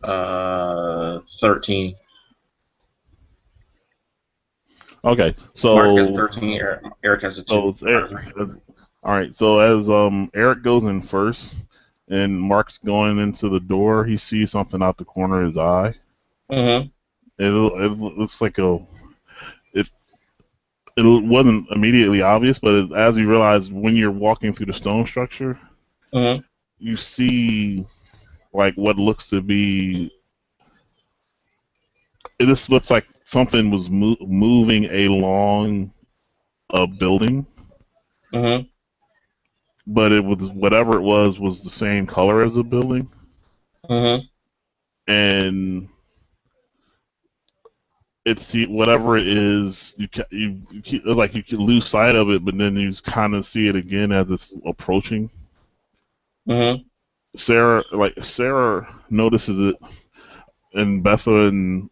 13. Okay, Mark has so 13. Erik has a so 2. it's Erik. All right, so as Erik goes in first, and Mark's going into the door, he sees something out the corner of his eye. Mm-hmm. It looks like it it wasn't immediately obvious, but as you realize when you're walking through the stone structure, Mm-hmm. you see like what looks to be. This looks like something was moving along a building, Mm-hmm. but it was whatever it was the same color as the building, Mm-hmm. and it's whatever it is. Like you can lose sight of it, but then you kind of see it again as it's approaching. Mm-hmm. Sarah notices it, and Betha and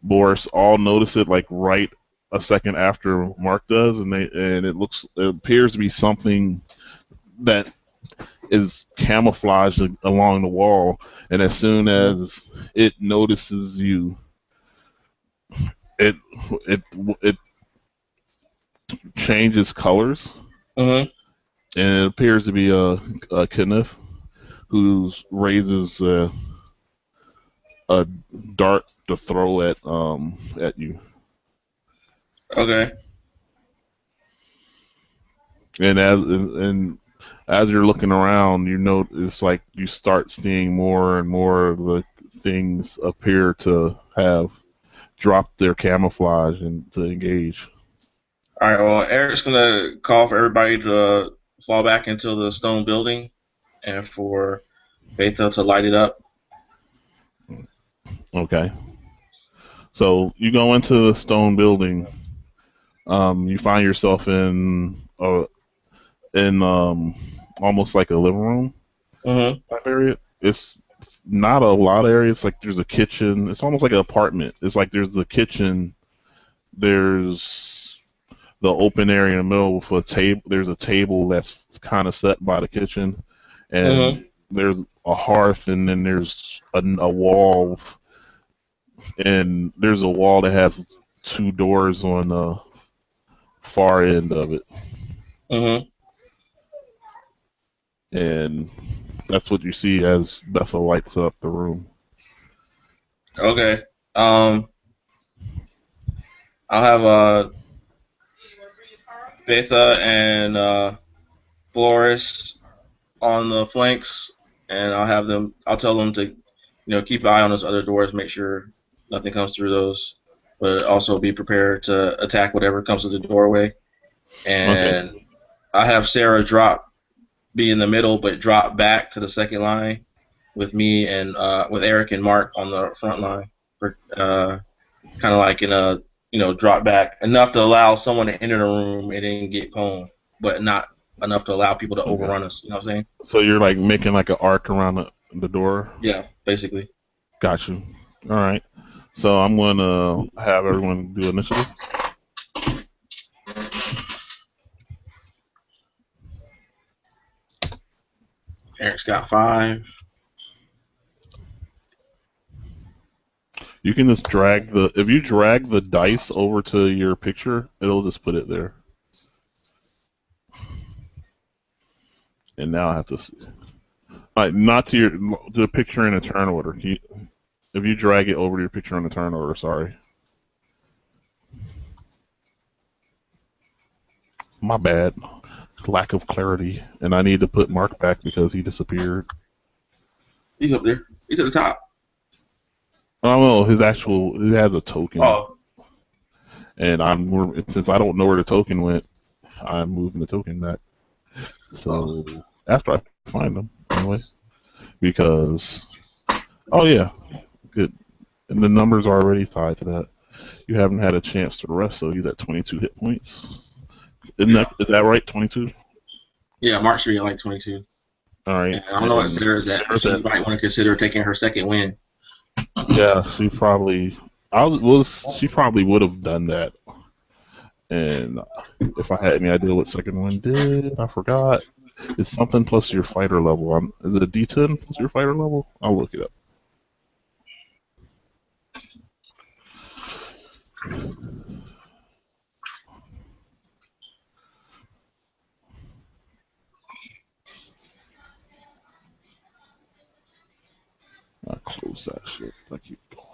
Boris all notice it like right a second after Mark does, and it appears to be something that is camouflaged along the wall, and as soon as it notices you, it it it changes colors, Mm-hmm. and it appears to be a khanoth who raises a dart to throw at you. Okay. And as you're looking around, you know it's like you start seeing more and more of the things appear to have dropped their camouflage and to engage. All right. Well, Erik's gonna call for everybody to fall back into the stone building, and for Betha to light it up. Okay. So you go into the stone building. You find yourself in almost like a living room Mm-hmm. type area. It's not a lot of areas. Like there's a kitchen. It's almost like an apartment. It's like there's the kitchen. There's the open area in the middle with a table. There's a table that's kind of set by the kitchen, Mm-hmm. and there's a hearth, and then there's a wall, and there's a wall that has two doors on the far end of it, Mm-hmm. and that's what you see as Bethel lights up the room. Okay. I'll have Betha and Boris on the flanks, and I'll tell them to, keep an eye on those other doors, make sure nothing comes through those, but also be prepared to attack whatever comes to the doorway. Okay. And I have Sarah be in the middle, but drop back to the second line with me and with Erik and Mark on the front line, for kind of like in a drop back enough to allow someone to enter the room and then get home, but not enough to allow people to Okay. overrun us. You know what I'm saying? So you're like making like an arc around the door. Yeah, basically. Got you. All right. So I'm gonna have everyone do initiative. Erik's got 5. You can just if you drag the dice over to your picture, it'll just put it there. And now I have to see. Not to the picture in a turn order. If you drag it over to your picture in a turn order, sorry. My bad. Lack of clarity. And I need to put Mark back because he disappeared. He's up there. He's at the top. I don't know, he has a token. Oh. And since I don't know where the token went, I'm moving the token back. So after I find them, anyway. Because, oh yeah, good. And the numbers are already tied to that. You haven't had a chance to rest, so he's at 22 hit points. Is that right, 22? Yeah, Mark should be at like 22. All right, And I don't know what and Sarah's at, but Sarah's she at might want to consider taking her second win. yeah. She probably she probably would have done that, and if I had any idea what second one did, I forgot. It's something plus your fighter level. Is it a D10 plus your fighter level? I'll look it up. I close that shit. I keep going.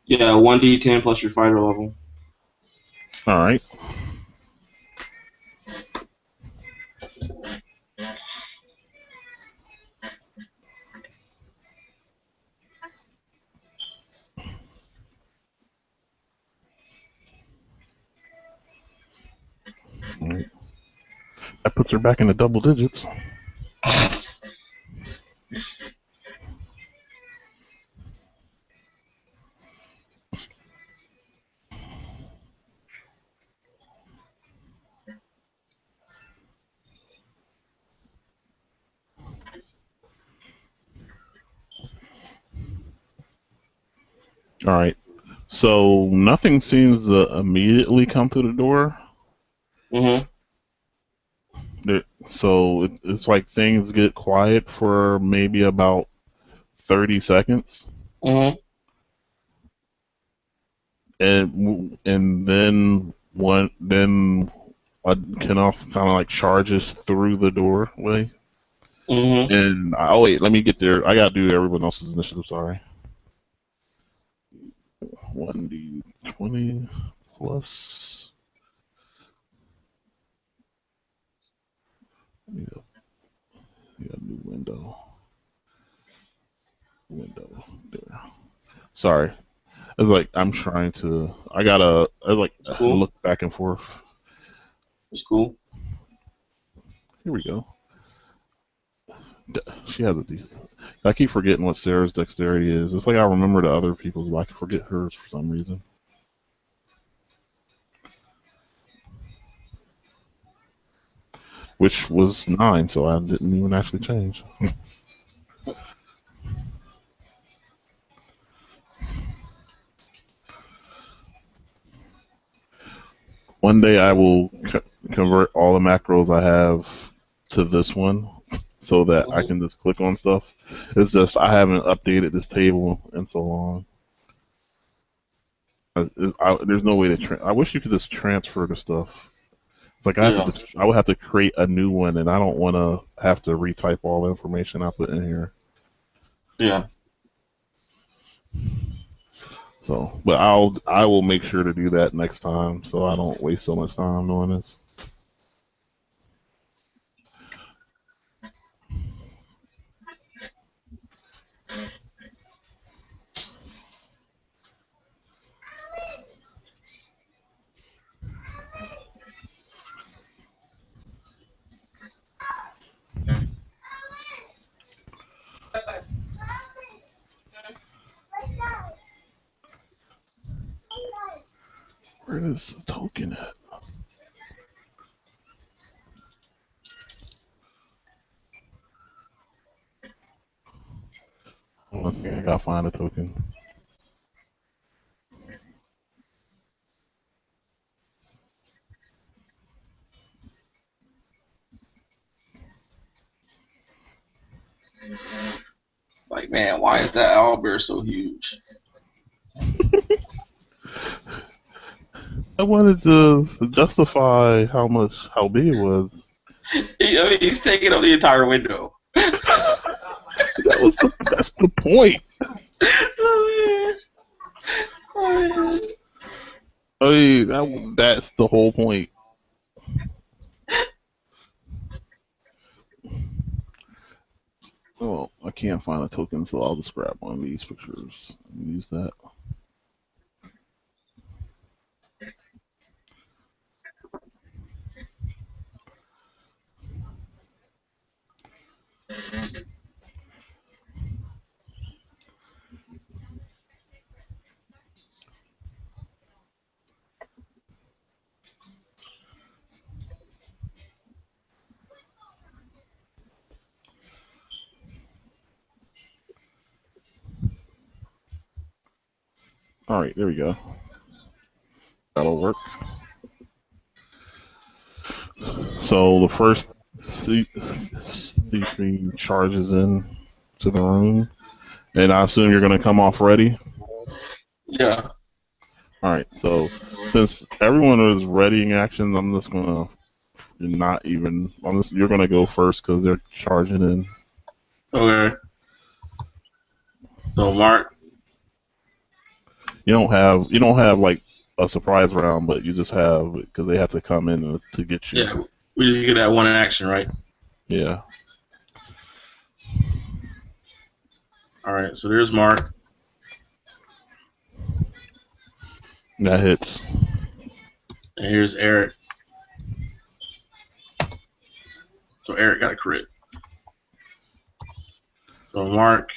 Yeah, 1d10 plus your fighter level. All right. All right. That puts her back in the double digits. All right. So nothing seems to immediately come through the door. Mm-hmm. So it's like things get quiet for maybe about 30 seconds, Mm-hmm. and then a khanoth kind of like charges through the doorway. Mm-hmm. And oh wait, let me get there. I gotta do everyone else's initiative. Sorry. 1d20 plus. Need a new window there. Sorry. It's like I'm trying to. I like It's cool. look back and forth. It's cool. Here we go. She has a decent. I keep forgetting what Sarah's dexterity is. It's like I remember the other people's, but I can forget hers for some reason. Which was 9, so I didn't even actually change. One day I will convert all the macros I have to this one, so that I Mm-hmm. can just click on stuff. It's just I haven't updated this table in so long. There's no way to. I wish you could just transfer the stuff. It's like Yeah. I would have to create a new one, and I don't want to have to retype all the information I put in here. Yeah. So, but I will make sure to do that next time, so I don't waste so much time doing this. Where is the token at? Okay, I gotta find a token. It's like, man, why is that owlbear so huge? I wanted to justify how big it was. I mean, he's taking up the entire window. That's the point. Oh, man. Oh, man. I mean, that's the whole point. Well, I can't find a token, so I'll just grab one of these pictures and use that. All right, there we go. That'll work. So the first thief charges in to the room, and I assume you're going to come off ready. Yeah. All right. So since everyone is readying actions, I'm just going to not even. You're going to go first because they're charging in. Okay. So Mark. You don't have like a surprise round, but you just have because they have to come in to get you. Yeah. We just get that one in action, right? Yeah. All right. So there's Mark. That hits. And here's Erik. So Erik got a crit. So Mark.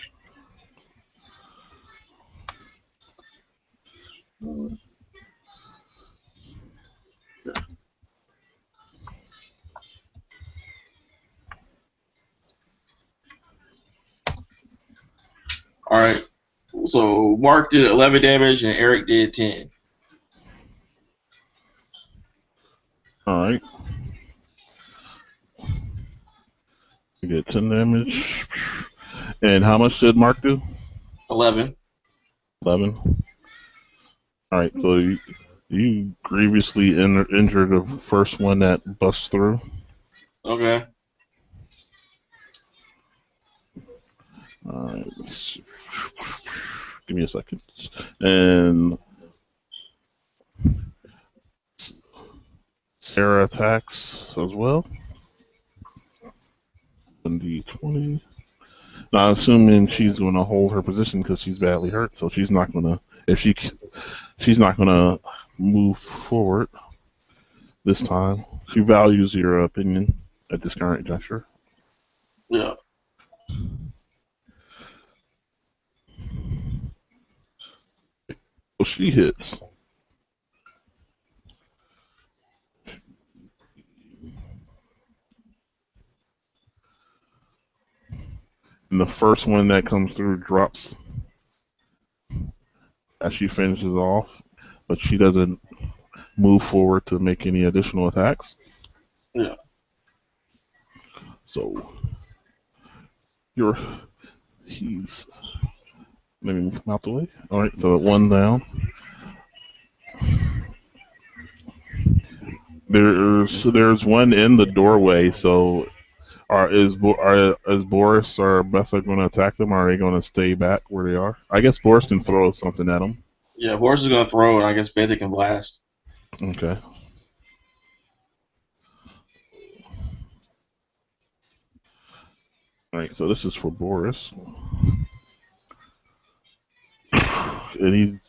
All right. So Mark did 11 damage and Erik did 10. All right. You get 10 damage. And how much did Mark do? 11. 11. All right. So you grievously injured the first one that busts through. Okay. All right. Give me a second. And Sarah attacks as well. 1d20. Now, I'm assuming she's going to hold her position because she's badly hurt, so she's not going to. She's not going to move forward this time. She values your opinion at this current juncture. Yeah. So she hits. And the first one that comes through drops as she finishes off, but she doesn't move forward to make any additional attacks. Yeah. So he's let me move him out the way. All right, so one down. There's one in the doorway. So is Boris or Betha going to attack them, or are they going to stay back where they are? I guess Boris can throw something at them. Yeah, Boris is going to throw, and I guess Betha can blast. Okay. All right, so this is for Boris. And he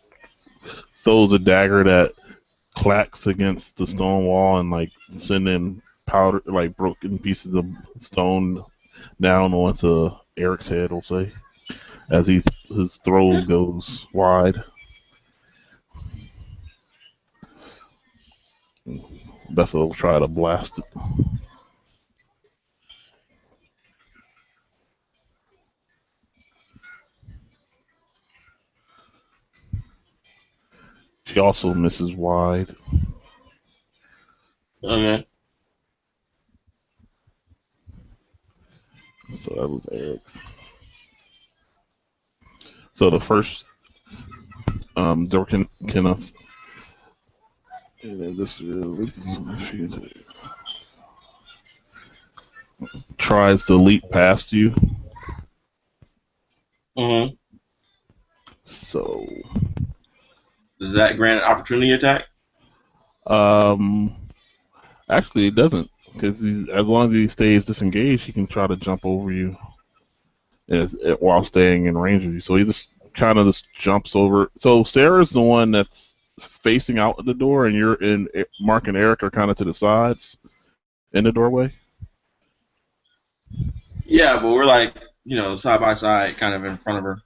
throws a dagger that clacks against the stone wall and like sending powder, like broken pieces of stone down onto Erik's head, we'll say, as his throw goes wide. Bethel will try to blast it. She also misses wide. Okay. So that was Erik's. So the first Khanoth. This tries to leap past you. Mm-hmm. So Does that grant an opportunity attack? Actually, it doesn't, because as long as he stays disengaged, he can try to jump over you while staying in range of you. So he just kind of just jumps over. So Sarah's the one that's facing out the door, and you're in. Mark and Erik are kind of to the sides in the doorway. Yeah, but we're like, side by side, kind of in front of her.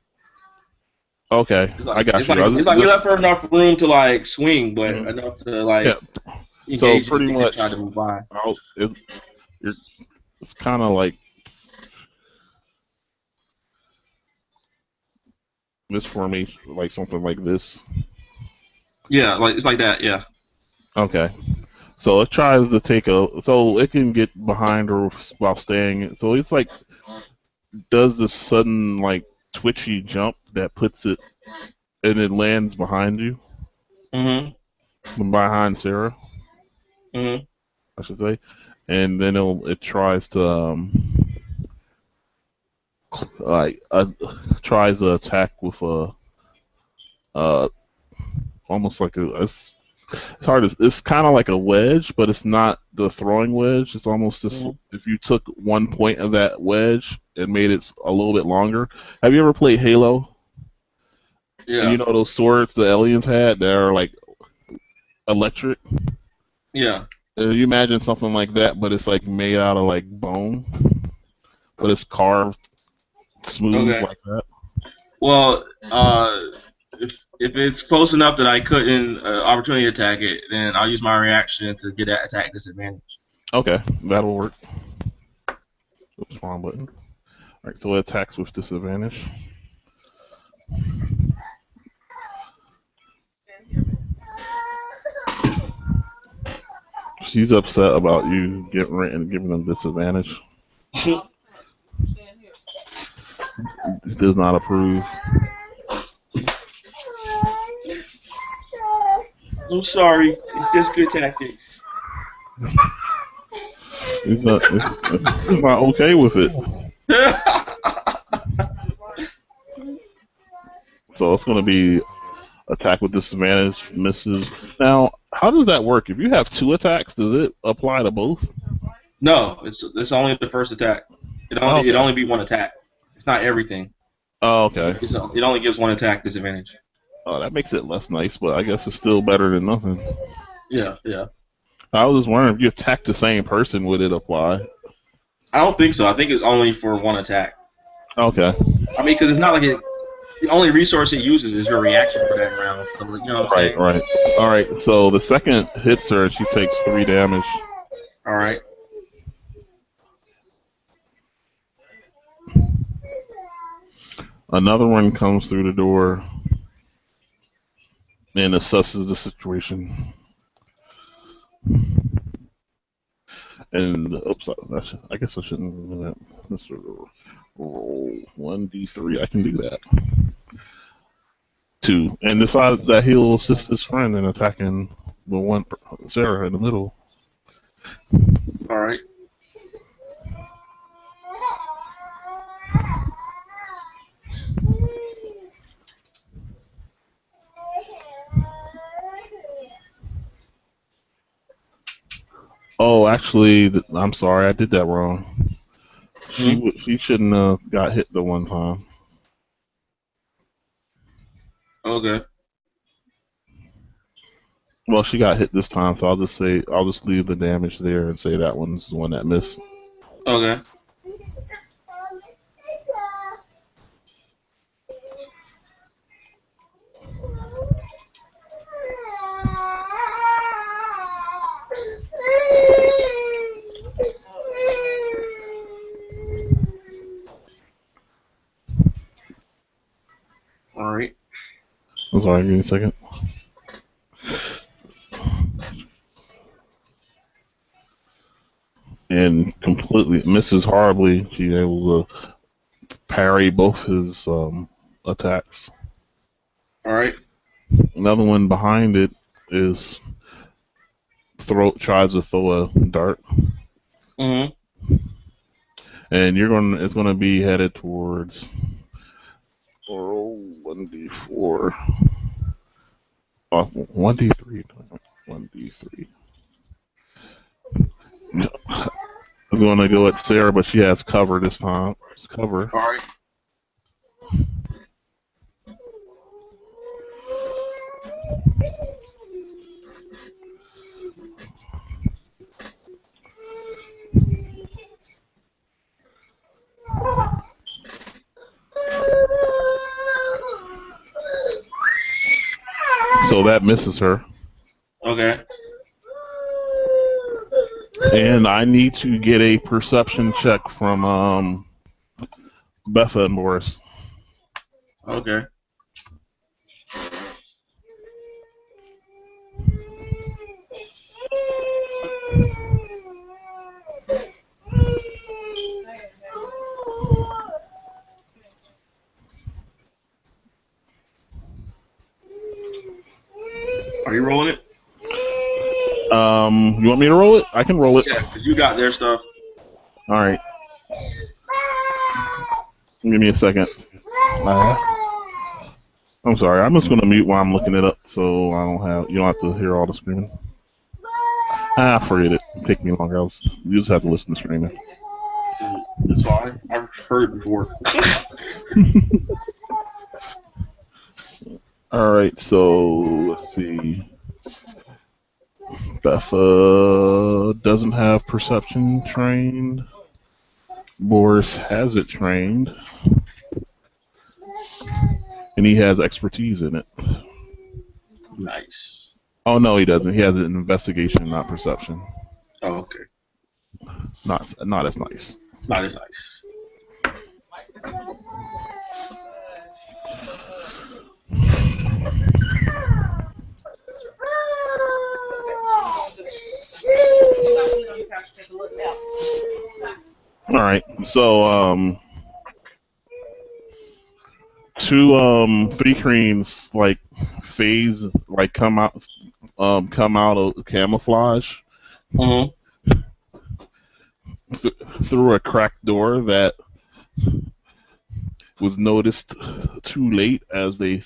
Okay, I got you. It's like we left her enough room to like swing, but enough to like engage. So pretty much try to move by. It's kind of like this formation, like something like this. Yeah, like it's like that. Yeah. Okay. So it tries to take so it can get behind her while staying. So it's like does this sudden like twitchy jump that puts it and it lands behind you, Mhm. behind Sarah, Mhm. I should say, and then it tries to like tries to attack with a uh almost like it's hard as it's kind of like a wedge, but it's not the throwing wedge. It's almost just Mhm. if you took one point of that wedge and made it a little bit longer. Have you ever played Halo? And you Yeah. know those swords the aliens had that are like electric. Yeah. You imagine something like that, but it's like made out of like bone, but it's carved smooth Okay. like that. Well, if it's close enough that I couldn't opportunity attack it, then I'll use my reaction to get that attack disadvantage. Okay, that'll work. Oops, wrong button. All right, so it attacks with disadvantage. She's upset about you giving them disadvantage. Does not approve. I'm sorry. It's just good tactics. He's not okay with it. So it's going to be attack with disadvantage, misses. Now, how does that work? If you have two attacks, does it apply to both? No, it's only the first attack. It Okay. only be one attack. It's not everything. Oh, okay. It only gives one attack disadvantage. Oh, that makes it less nice, but I guess it's still better than nothing. Yeah, yeah. I was just wondering if you attack the same person, would it apply? I don't think so. I think it's only for one attack. Okay. I mean, because it's not like it. The only resource it uses is your reaction for that round. So, you know what I'm Right, saying? right. All right. So the second hits her, and she takes 3 damage. All right. Another one comes through the door and assesses the situation. And oops, I guess I shouldn't do that. Let's roll 1d3. I can do that. 2, and decides that he'll assist his friend in attacking the one Sarah in the middle. All right. Oh, actually, I'm sorry, I did that wrong. Hmm. She shouldn't have got hit the one time. Okay. Well, she got hit this time, so I'll just leave the damage there and say that one's the one that missed. Okay. All right. I'm sorry, give me a second. And completely misses horribly. She's able to parry both his attacks. All right. Another one behind it is tries to throw a dart, Mm-hmm. and it's gonna be headed towards 1d4, 1d3, 1d3. I'm gonna go at Sarah, but she has cover this time. It's cover. All right. So that misses her. Okay. And I need to get a perception check from Betha and Boris. Okay. Are you rolling it? You want me to roll it? I can roll it. Yeah, because you got their stuff. All right. Give me a second. I'm sorry. I'm just gonna mute while I'm looking it up, so you don't have to hear all the screaming. Forget it. It'll take me longer. You just have to listen to screaming. It's fine. I've heard it before. All right. So let's see. Betha doesn't have perception trained. Boris has it trained. And he has expertise in it. Nice. Oh, no, he doesn't. He has it in investigation, not perception. Oh, okay. Not as nice. Not as nice. All right. So, two fey-creams phase come out of camouflage through a cracked door that was noticed too late as they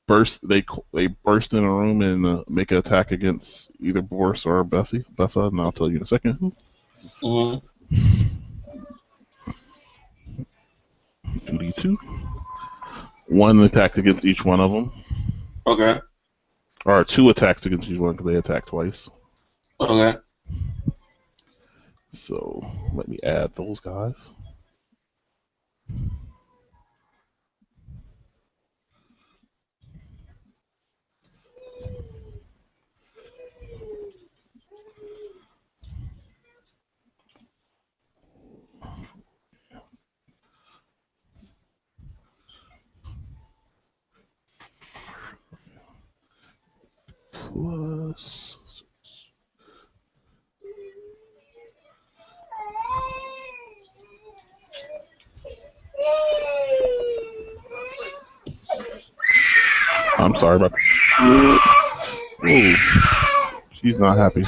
burst in a room and make an attack against either Boris or Betha, and I'll tell you in a second. 2d2. One attack against each one of them. Okay. Or two attacks against each one because they attack twice. Okay. So let me add those guys. Plus. I'm sorry about that. Ooh, she's not happy.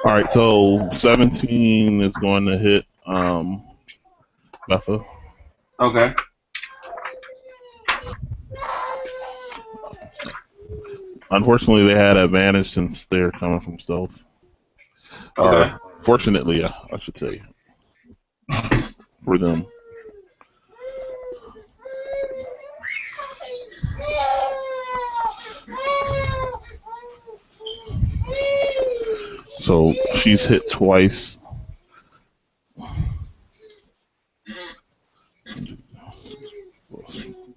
All right, so 17 is going to hit Betha. Okay. Unfortunately, they had advantage since they're coming from stealth. Okay. Or fortunately, I should say, for them. So she's hit twice.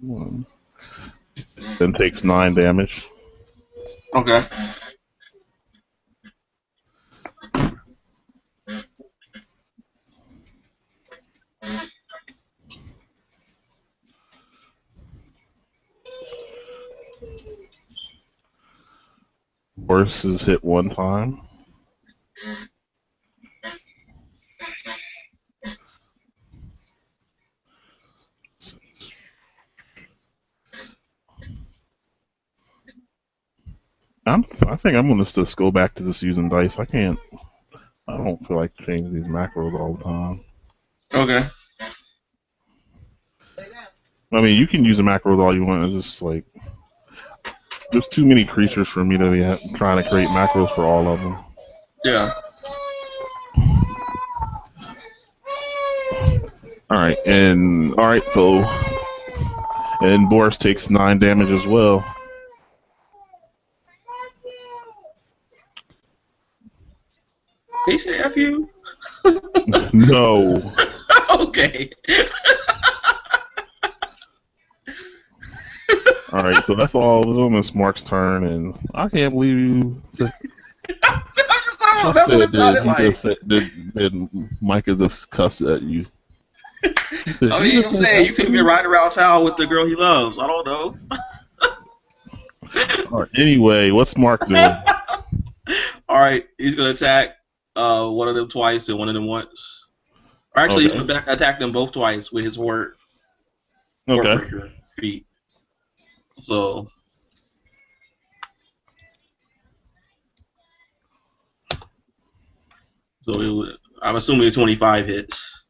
One. Then takes 9 damage. Okay. Boris is hit 1 time. I think I'm gonna just go back to just using dice. I don't feel like changing these macros all the time. Okay. I mean, you can use the macros all you want. It's just like there's too many creatures for me to be trying to create macros for all of them. Yeah. Alright, so Boris takes 9 damage as well. Did he say F you? No. Okay. Alright, so that's all of them. It's Mark's turn, and I can't believe you said, I'm just talking about that's what it sounded like. did Micah just cuss at you? I mean, I'm saying you could have been riding around town with the girl he loves. I don't know. Alright, anyway, what's Mark doing? Alright, he's going to attack one of them twice and one of them once. Or actually, he's going to attack them both twice with his word. Okay. Breaker feat. So I'm assuming 25 hits.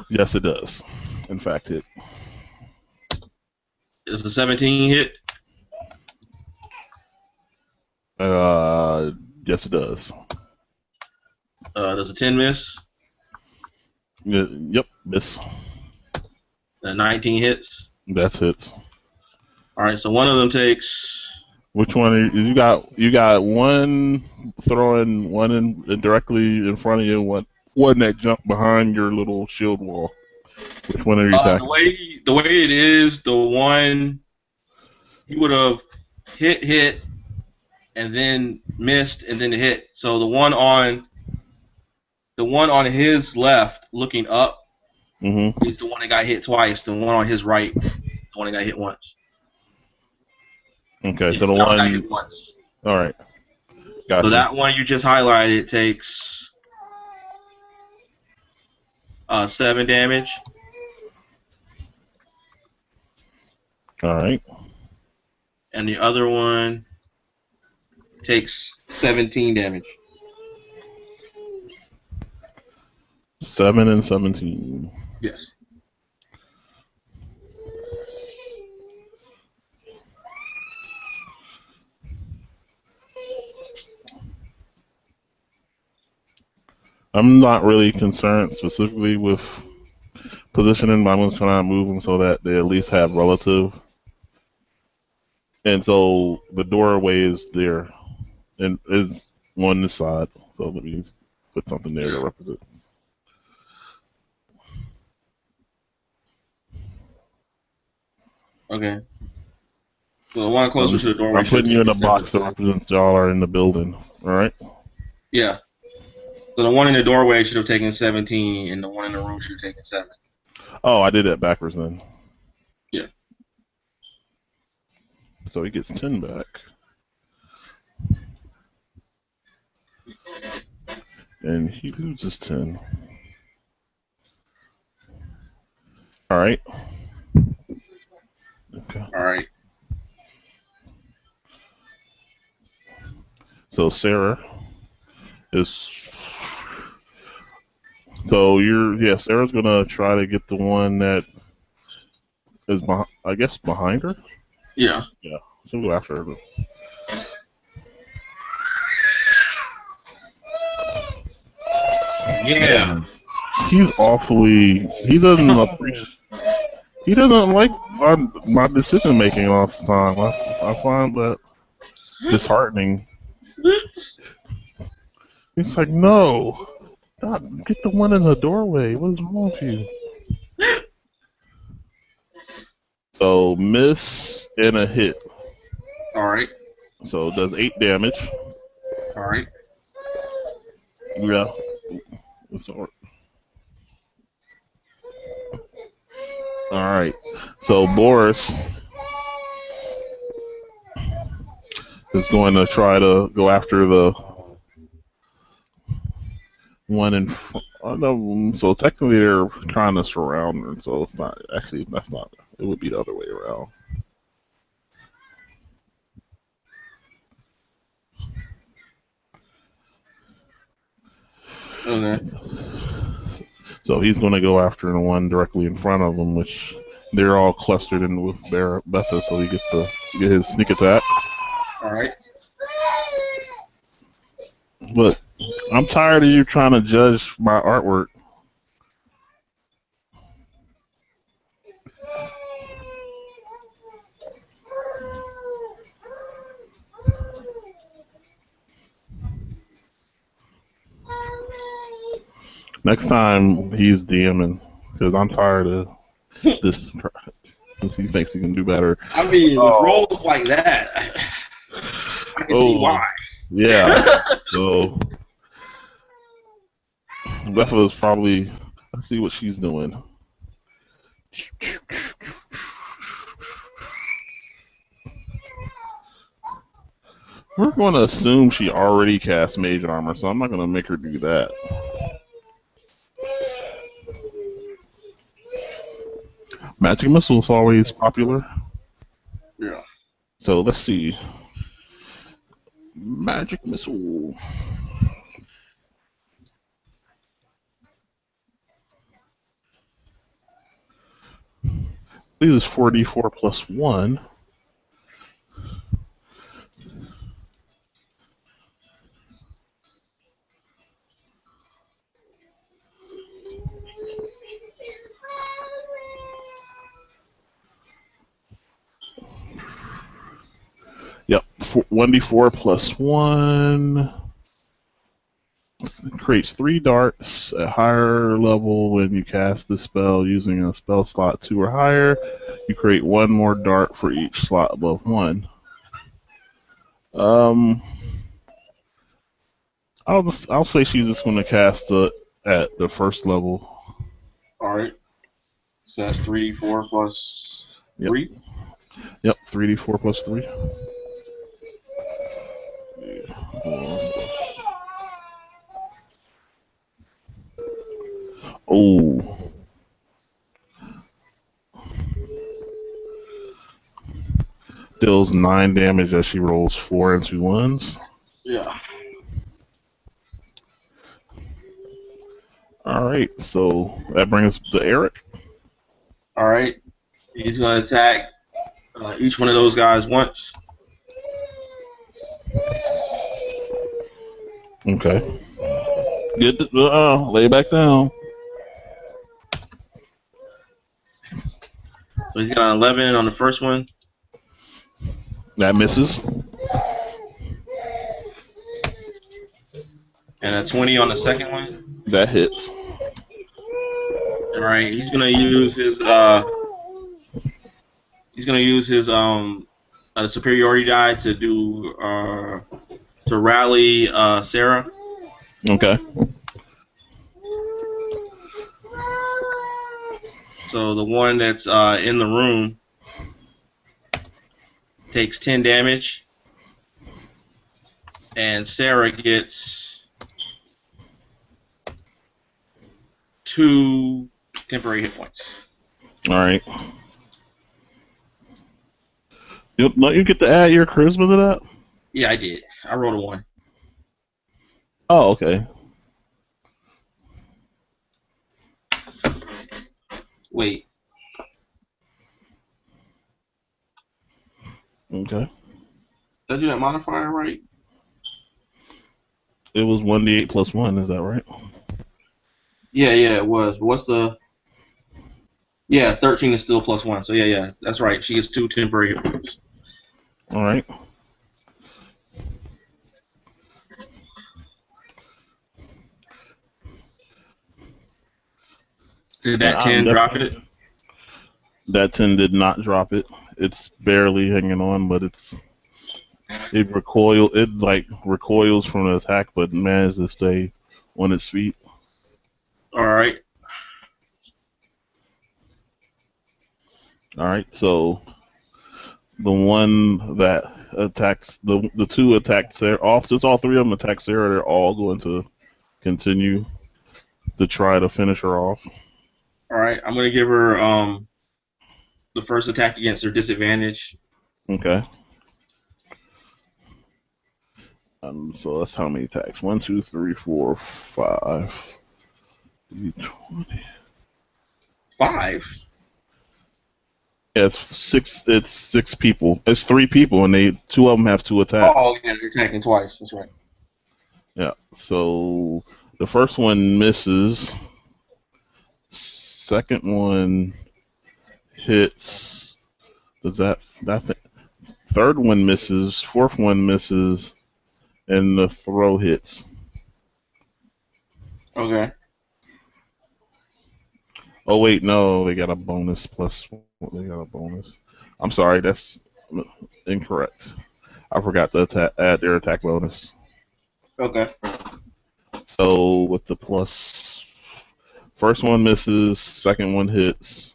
Yes, it does. In fact, it. Is the 17 hit? Yes, it does. Does a 10 miss? Yep, miss. 19 hits. That's hits. All right, so one of them takes. Which one? You got one throwing one in directly in front of you, and one that jumped behind your little shield wall. Which one are you attacking? The way it is, the one he would have hit, and then missed, and then hit. So the one on his left, looking up, is the one that got hit twice. The one on his right, the one that got hit once. Okay, so the one got hit once. All right. Gotcha. So that one you just highlighted takes 7 damage. All right. And the other one takes 17 damage. 7 and 17. Yes. I'm not really concerned specifically with positioning, but I'm going to try and move them so that they at least have relative. And so the doorway is there and is on this side. So let me put something there to represent. Okay. So the one closer to the doorway. I'm putting you in a box that represents y'all are in the building. All right? Yeah. So the one in the doorway should have taken 17, and the one in the room should have taken 7. Oh, I did that backwards then. Yeah. So he gets 10 back. And he loses 10. All right. Okay. All right. So Sarah is. So Sarah's gonna try to get the one that is behind her. Yeah. Yeah. She'll go after her. Yeah. He's awfully. He doesn't appreciate. He doesn't like my decision making all the time. I find that disheartening. He's like, no, God, get the one in the doorway. What is wrong with you? So miss and a hit. All right. So it does 8 damage. All right. Yeah. It's all right. All right. So Boris is going to try to go after the one in front. So technically they're trying to surround her. So it's not actually. That's not. It would be the other way around. Okay. So he's going to go after the one directly in front of him, which they're all clustered in with Betha, so he gets to get his sneak attack. All right. But I'm tired of you trying to judge my artwork. Next time he's DMing, because I'm tired of this. Since he thinks he can do better. I mean, with rolls like that, I can see why. Yeah. So Betha's probably. Let's see what she's doing. We're going to assume she already cast Mage Armor, so I'm not going to make her do that. Magic missile is always popular. Yeah. So let's see. Magic missile. This is 4d4 plus 1. Yep, 1d4 plus 1. Creates 3 darts at higher level when you cast the spell using a spell slot 2 or higher. You create 1 more dart for each slot above 1. I'll say she's just going to cast it at the first level. All right. So that's 3d4 plus 3? Yep, 3d4 plus 3. Oh. Deals 9 damage as she rolls 4 and 2 1s. Yeah. Alright, so that brings us to Erik. All right. He's going to attack each one of those guys once. Okay. Lay back down. So he's got an 11 on the first one. That misses. And a 20 on the second one. That hits. All right. He's going to use his superiority die to do to rally Sarah. Okay. So the one that's in the room takes 10 damage, and Sarah gets 2 temporary hit points. All right. Don't you get to add your charisma to that? Yeah, I did. I rolled a 1. Oh, okay. Wait. Okay. Did I do that modifier right? It was 1d8 plus 1, is that right? Yeah, it was. What's the... Yeah, 13 is still plus 1. So yeah, that's right. She gets 2 temporary hit points. All right. Did that 10 drop it? That 10 did not drop it. It's barely hanging on, but it recoils from the attack, but managed to stay on its feet. All right. All right. So the one that attacks the 2 attacked Sarah. Since all 3 of them attack Sarah, they're all going to continue to try to finish her off. All right. I'm gonna give her the first attack against her disadvantage. Okay. So that's how many attacks? 1, 2, 3, 4, 5. 20. 5. Yeah, it's 6 people. It's 3 people, and 2 of them have 2 attacks. Oh, yeah, they're attacking twice. That's right. Yeah. So the first one misses. Second one hits. Does that third one misses. Fourth one misses, and the throw hits. Okay. Oh wait, no, they got a bonus plus. They got a bonus. I'm sorry, that's incorrect. I forgot to add their attack bonus. Okay. So with the plus, first one misses, second one hits,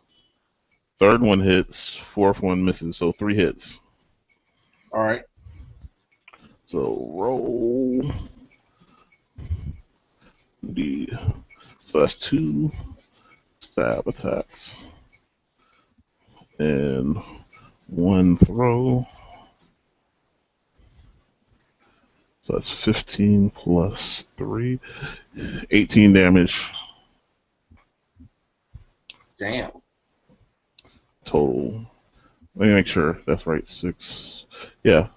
third one hits, fourth one misses. So 3 hits. All right. So roll so that's 2 stab attacks. And one throw. So that's 15 plus 3. 18 damage Damn. total. Let me make sure that's right. 6. Yeah.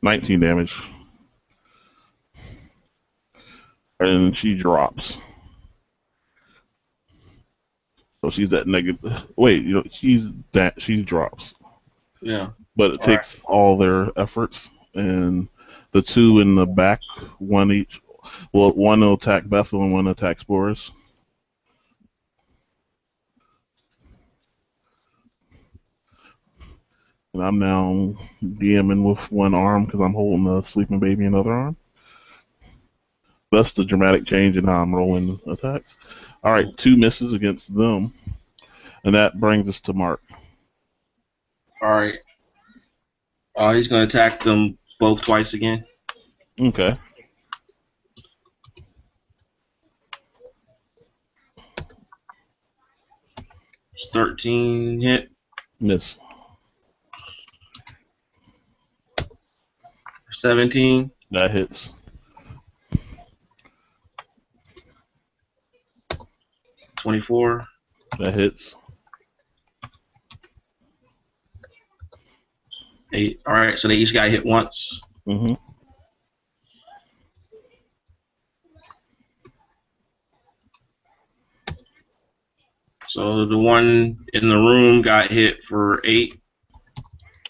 19 damage. And she drops. So she's at negative. Wait, she drops. Yeah. But it All right. takes all their efforts. And the two in the back, one each. Well, one will attack Bethel and one attacks Boris. And I'm now DMing with one arm because I'm holding the sleeping baby in the other arm. That's the dramatic change in how I'm rolling attacks. All right, 2 misses against them. And that brings us to Mark. All right. He's going to attack them both twice again. Okay. It's 13 hit. Miss. 17. That hits. 24. That hits. 8. All right, so they each got hit once. Mm-hmm. So the one in the room got hit for 8.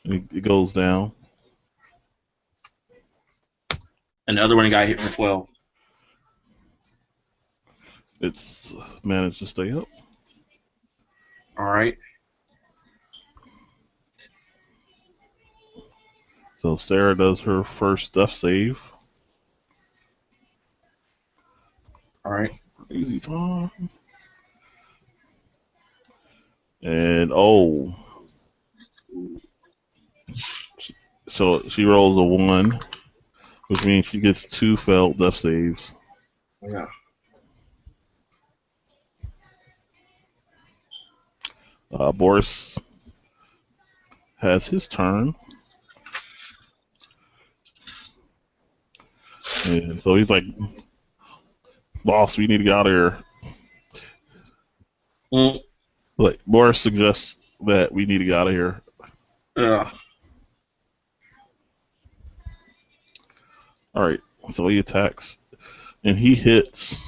It goes down. And the other one got hit for 12. It's managed to stay up. All right. So Sarah does her first death save. All right. Easy time. And so she rolls a 1, which means she gets 2 failed death saves. Yeah. Boris has his turn. And so he's like, boss, we need to get out of here. Like, Boris suggests that we need to get out of here. Yeah. Alright, so he attacks. And he hits.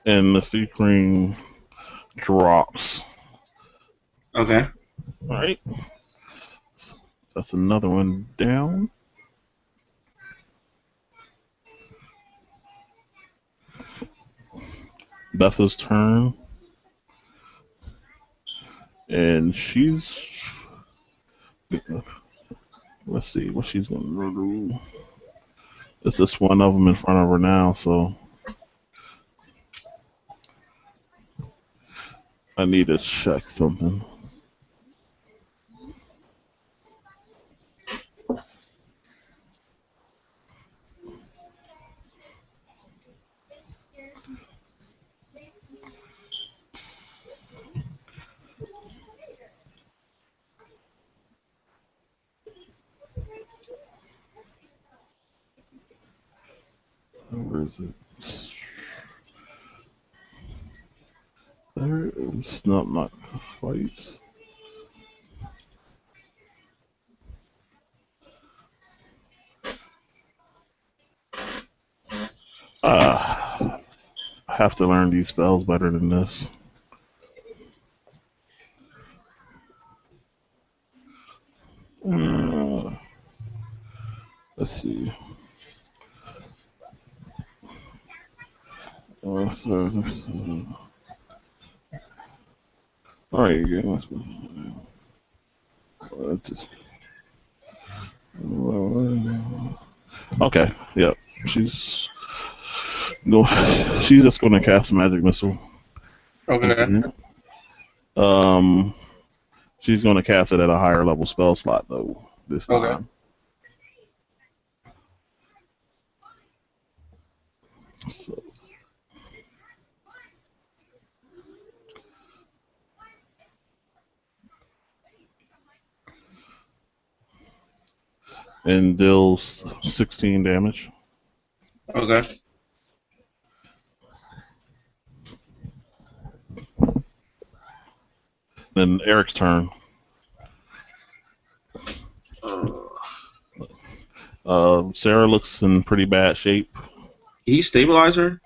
And the sea cream drops. Okay. Alright. That's another one down. Betha's turn. And she's... Let's see what she's going to do. There's just one of them in front of her now, so... I need to check something. Where is it? There is not quite. I have to learn these spells better than this. Let's see. Alright, okay, yeah. She's just gonna cast magic missile. Okay. She's gonna cast it at a higher level spell slot though this time. Okay. So, and deals 16 damage. Okay. Then Eric's turn. Sarah looks in pretty bad shape. Can he stabilize her?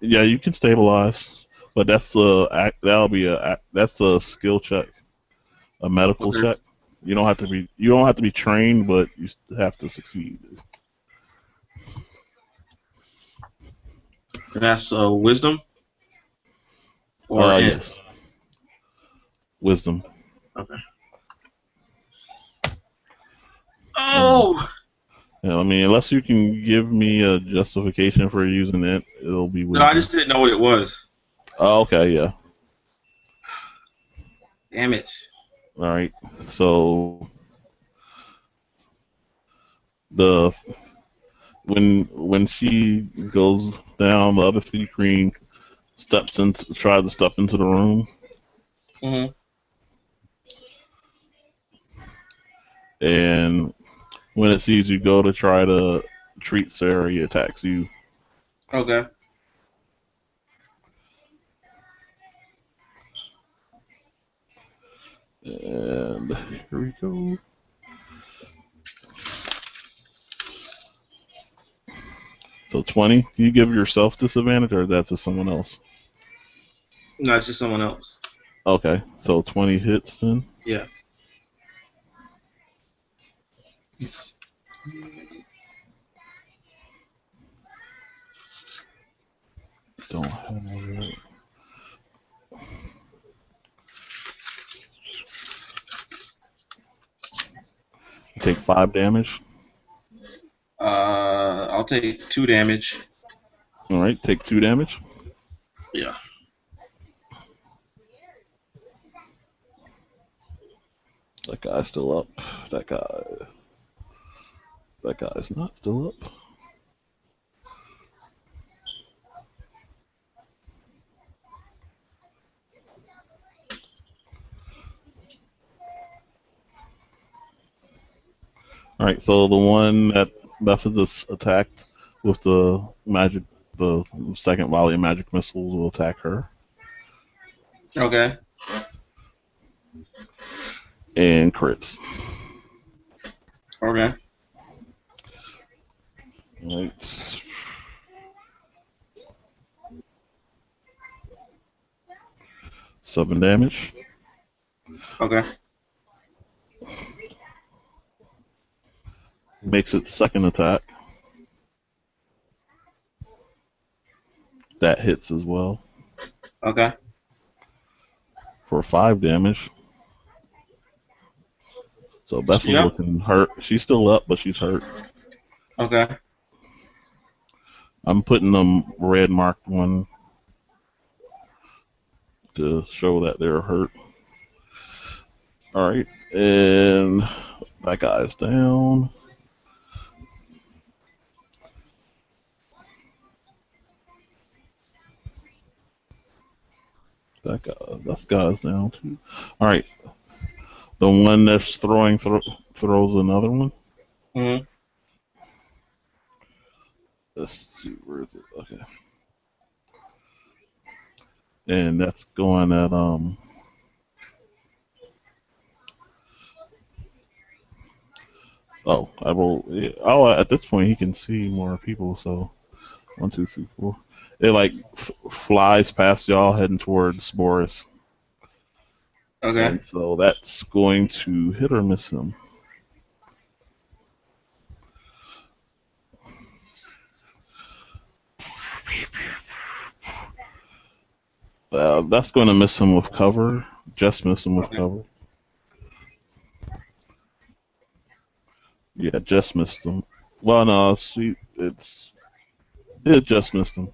Yeah, you can stabilize, but that's that's a skill check, a medical Okay. check. You don't have to be trained, but you have to succeed. And that's wisdom or int. Yes, wisdom. Okay. And Oh! I mean, unless you can give me a justification for using it, it'll be No, I wisdom. just didn't know what it was. Oh, okay, yeah. Damn it. All right. So the when she goes down, the other three queen tries to step into the room, Mm-hmm. and when it sees you go to try to treat Sarah, he attacks you. Okay. And here we go. So 20. Can you give yourself disadvantage, or that's to someone else? No, it's just someone else. Okay, so 20 hits then. Yeah. Don't have it. You take 5 damage. I'll take 2 damage. All right, take 2 damage. Yeah. That guy's still up. That guy. That guy's not still up. All right, so the one that Bephasus attacked with the second volley of magic missiles will attack her Okay. and crits. Okay. All right. 7 damage. Okay. Makes its second attack. That hits as well Okay. for 5 damage. So Beth is Yep. looking hurt. She's still up, but she's hurt. Okay. I'm putting them red marked one to show that they're hurt. All right, and that guy's down. That guy's down too. All right, the one that's throws another one. Mm-hmm. Let's see, where is it? Okay, and that's going at Oh, I roll. Yeah. Oh, at this point he can see more people. So 1, 2, 3, 4. It like flies past y'all heading towards Boris, Okay. and so that's going to hit or miss him. That's going to miss him with cover. Just miss him with Okay. cover. Yeah, just missed him. Well, no, it just missed him.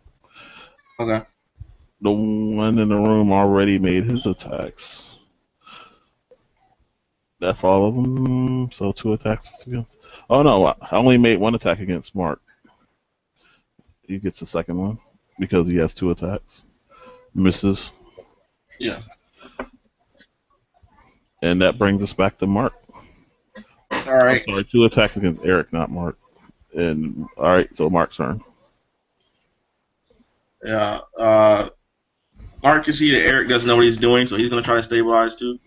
Okay. The one in the room already made his attacks. That's all of them. So 2 attacks against. Oh no, I only made 1 attack against Mark. he gets the second one because he has 2 attacks. Misses. Yeah. And that brings us back to Mark. All right. I'm sorry, 2 attacks against Erik, not Mark. And all right, so Mark's turn. Yeah. Mark can see that Erik doesn't know what he's doing, so he's gonna try to stabilize too.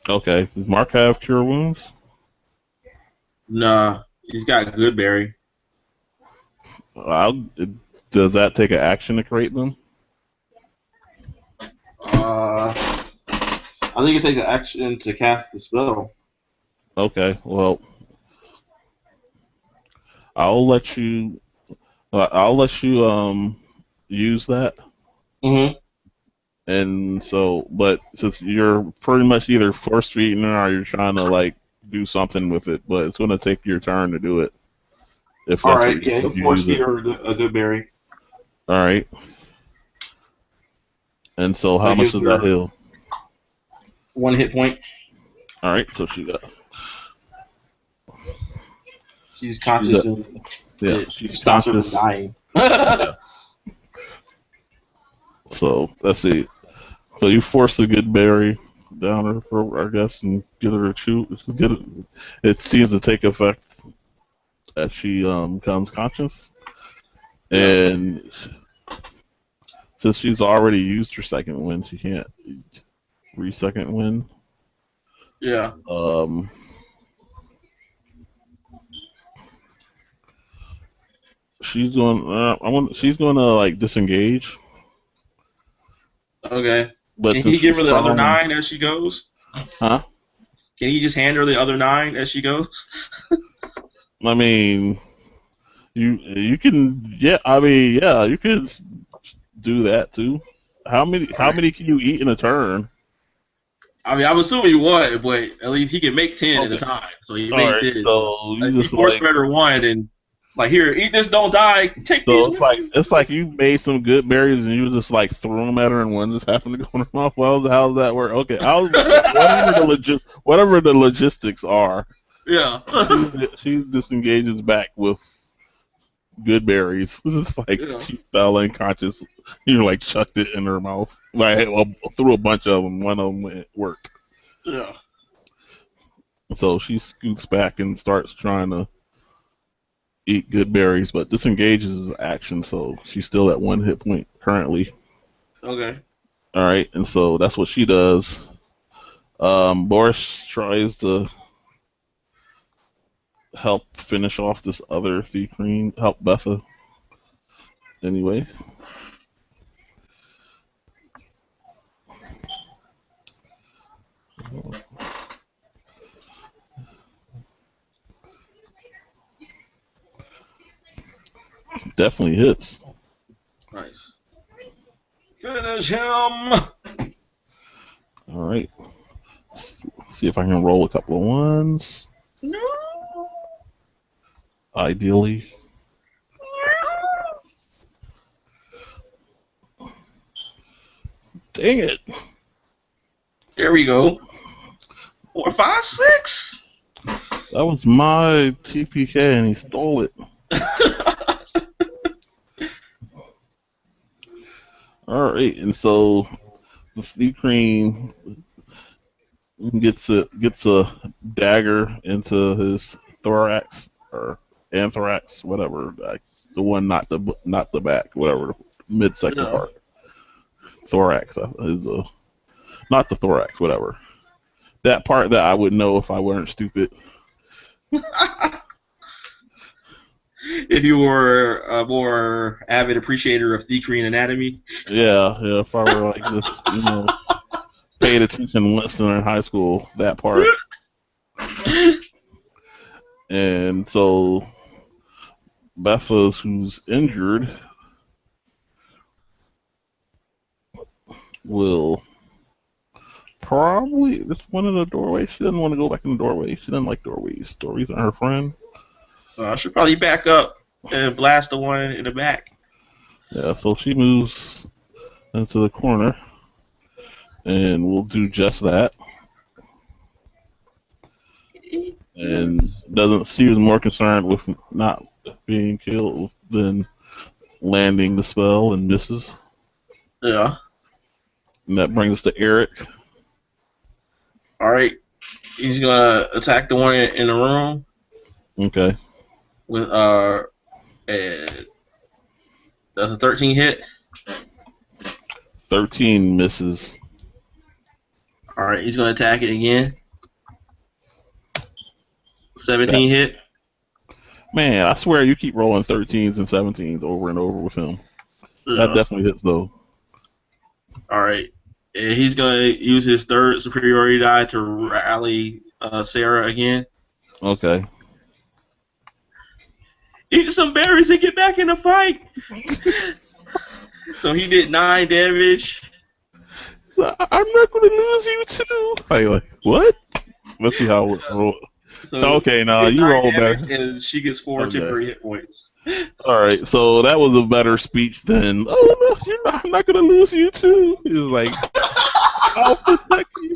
Okay, does Mark have cure wounds? Nah, he's got good berry. Does that take an action to create them? I think it takes an action to cast the spell. Okay, well, I'll let you. I'll let you use that. Mm-hmm. And so, but since you're pretty much either force feeding it or you're trying to like do something with it, but it's going to take your turn to do it. If All that's right. what Yeah, if he'll you force use feed it. her a good berry. All right. And so, how That much gives does that her heal? 1 hit point. All right. So she got. She's conscious and She's stops her from conscious. dying. Yeah. So let's see. So you force a good berry down her throat, I guess, and get her to chew. Get it. It seems to take effect as she becomes conscious. Yeah. And since she's already used her second wind, she can't re-second wind. Yeah. She's going. She's going to like disengage. Okay. But Can since he give her she's the other following, 9 as she goes? huh? Can he just hand her the other 9 as she goes? I mean, you can. Yeah. I mean, yeah. You can do that too. How many can you eat in a turn? I mean, I'm assuming one, but at least he can make 10 at a Okay. time. So he All made right. 10. So So if you he just force like fed her 1 and like, here, eat this, don't die. Take these so with you. it's like you made some good berries and you just like threw them at her and one just happened to go in her mouth. Well, how does that work? Okay, whatever the logistics are, Yeah. she disengages back with good berries. It's like Yeah. she fell unconscious. You like chucked it in her mouth. Like well, threw a bunch of them. One of them worked. Yeah. So she scoots back and starts trying to eat good berries, but disengages action, so she's still at 1 hit point currently. Okay. All right, and so that's what she does. Boris tries to help finish off this other thief queen, help Betha. Anyway, definitely hits. Nice. Finish him. All right, see if I can roll a couple of ones. No. Ideally, dang it! There we go. 4, 5, 6. That was my TPK, and he stole it. All right, and so the thief queen gets a dagger into his thorax or anthrax, whatever. Like, the one, not the back, whatever, midsection Yeah. part. Thorax is not the thorax, whatever. That part that I would know if I weren't stupid. If you were a more avid appreciator of Thecrene anatomy. Yeah, if I were like this, paid attention listener in high school, that part. And so Betha, who's injured, will probably this one in the doorway. She doesn't want to go back in the doorway. She doesn't like doorways. Doorways aren't her friend. I should probably back up and blast the one in the back. Yeah, so she moves into the corner, and we'll do just that. And doesn't she was more concerned with not being killed than landing the spell and misses. Yeah. And that brings us to Erik. All right. He's gonna attack the one in the room Okay. with that's a 13 hit. 13 misses. All right. He's gonna attack it again. 17 hit. Man, I swear you keep rolling 13s and 17s over and over with him. Yeah. That definitely hits though. All right. And he's gonna use his third superiority die to rally Sarah again. Okay. Eat some berries and get back in the fight. So he did 9 damage. I'm not going to lose you too. Like what? Let's see how it roll. So Okay, now you roll better. And she gets 4 temporary hit points. All right, so that was a better speech than, oh no, I'm not going to lose you too. He was like, I'll protect you.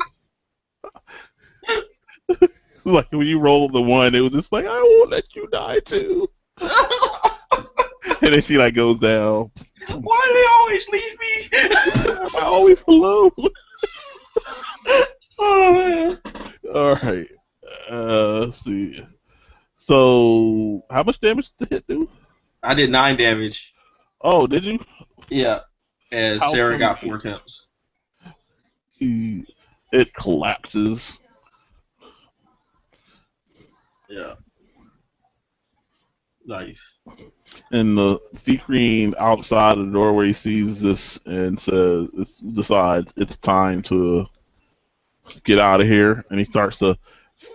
Like when you rolled the 1, it was just like, I won't let you die too. And then she like goes down. Why do they always leave me? Am I always alone? Oh man. All right. Let's see. So, how much damage did the hit do? I did 9 damage. Oh, did you? Yeah. And How Sarah come got 4 attempts. It collapses. Yeah. Nice. And the Fey-Creen outside of the doorway sees this and decides it's time to get out of here. And he starts to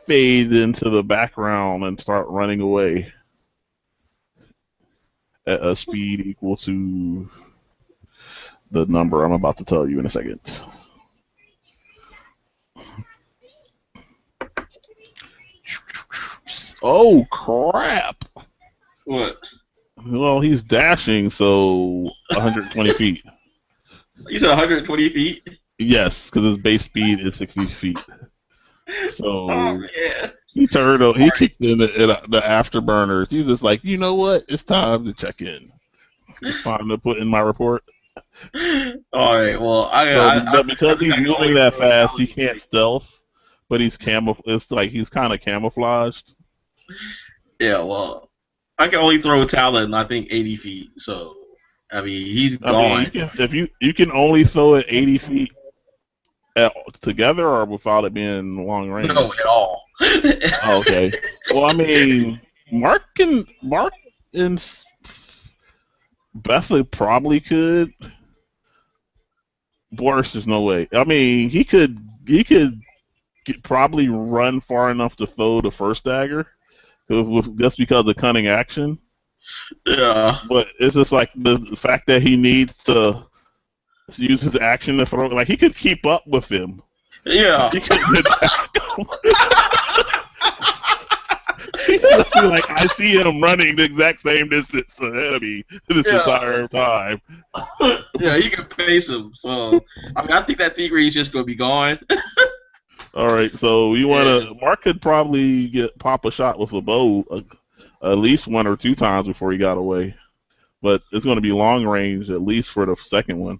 fade into the background and start running away at a speed equal to the number I'm about to tell you in a second. Oh, crap! What? Well, he's dashing, so 120 feet. You said 120 feet? Yes, because his base speed is 60 feet. So Oh man. he kicked in the afterburners. He's just like, you know what? It's time to check in. It's time to put in my report. All right. Well, but because he's moving that fast, he can't stealth. But he's It's like he's kind of camouflaged. Yeah. Well, I can only throw talent, I think 80 feet. So, I mean, he's gone. If you can only throw it 80 feet together or without it being long range? No, at all. Oh, okay. Well, I mean, Mark and Bethany probably could. Boris, there's no way. I mean, he could probably run far enough to throw the first dagger, just because of cunning action. Yeah. But it's just like the fact that he needs to use his action to throw. Like he could keep up with him. Yeah. He could attack him. He's just like, I see him running the exact same distance ahead of me this entire time. Yeah, he can pace him. So, I mean, I think that Thievery is just going to be gone. All right, so you want to... Mark could probably pop a shot with a bow at least 1 or 2 times before he got away. But it's going to be long range, at least for the second one.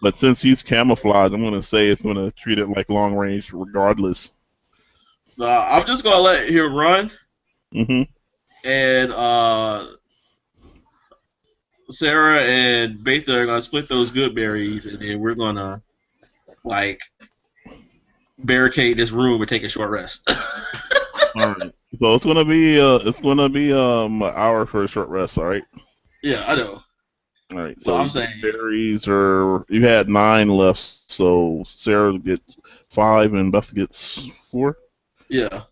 But since he's camouflaged, I'm going to say it's going to treat it like long range regardless. I'm just going to let him run. Mm-hmm. And Sarah and Betha are going to split those good berries, and then we're going to, like, barricade this room and take a short rest. All right. So it's going to be an hour for a short rest, all right? Yeah, I know. All right. So I'm saying berries are... You had 9 left, so Sarah gets 5 and Beth gets 4? Yeah.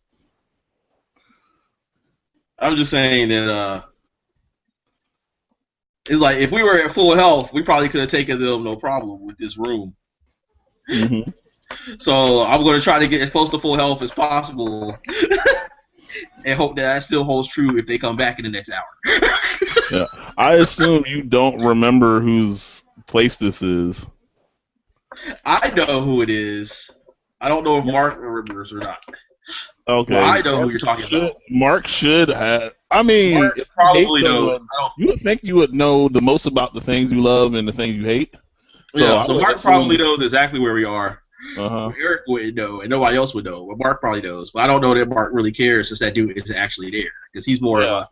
I'm just saying that it's like if we were at full health, we probably could have taken them no problem with this room. Mm-hmm. So I'm going to try to get as close to full health as possible, and hope that still holds true if they come back in the next hour. Yeah, I assume you don't remember whose place this is. I know who it is. I don't know if Mark remembers or not. Well, Okay, I know who you're talking about. Mark should have. I mean, Mark if you hate probably knows. someone, you would think you would know the most about the things you love and the things you hate. So Yeah, I so would Mark probably assume. knows exactly where we are. Uh Erik wouldn't know, and nobody else would know. But Mark probably knows. But I don't know that Mark really cares since that dude is actually there. Because he's more of Yeah.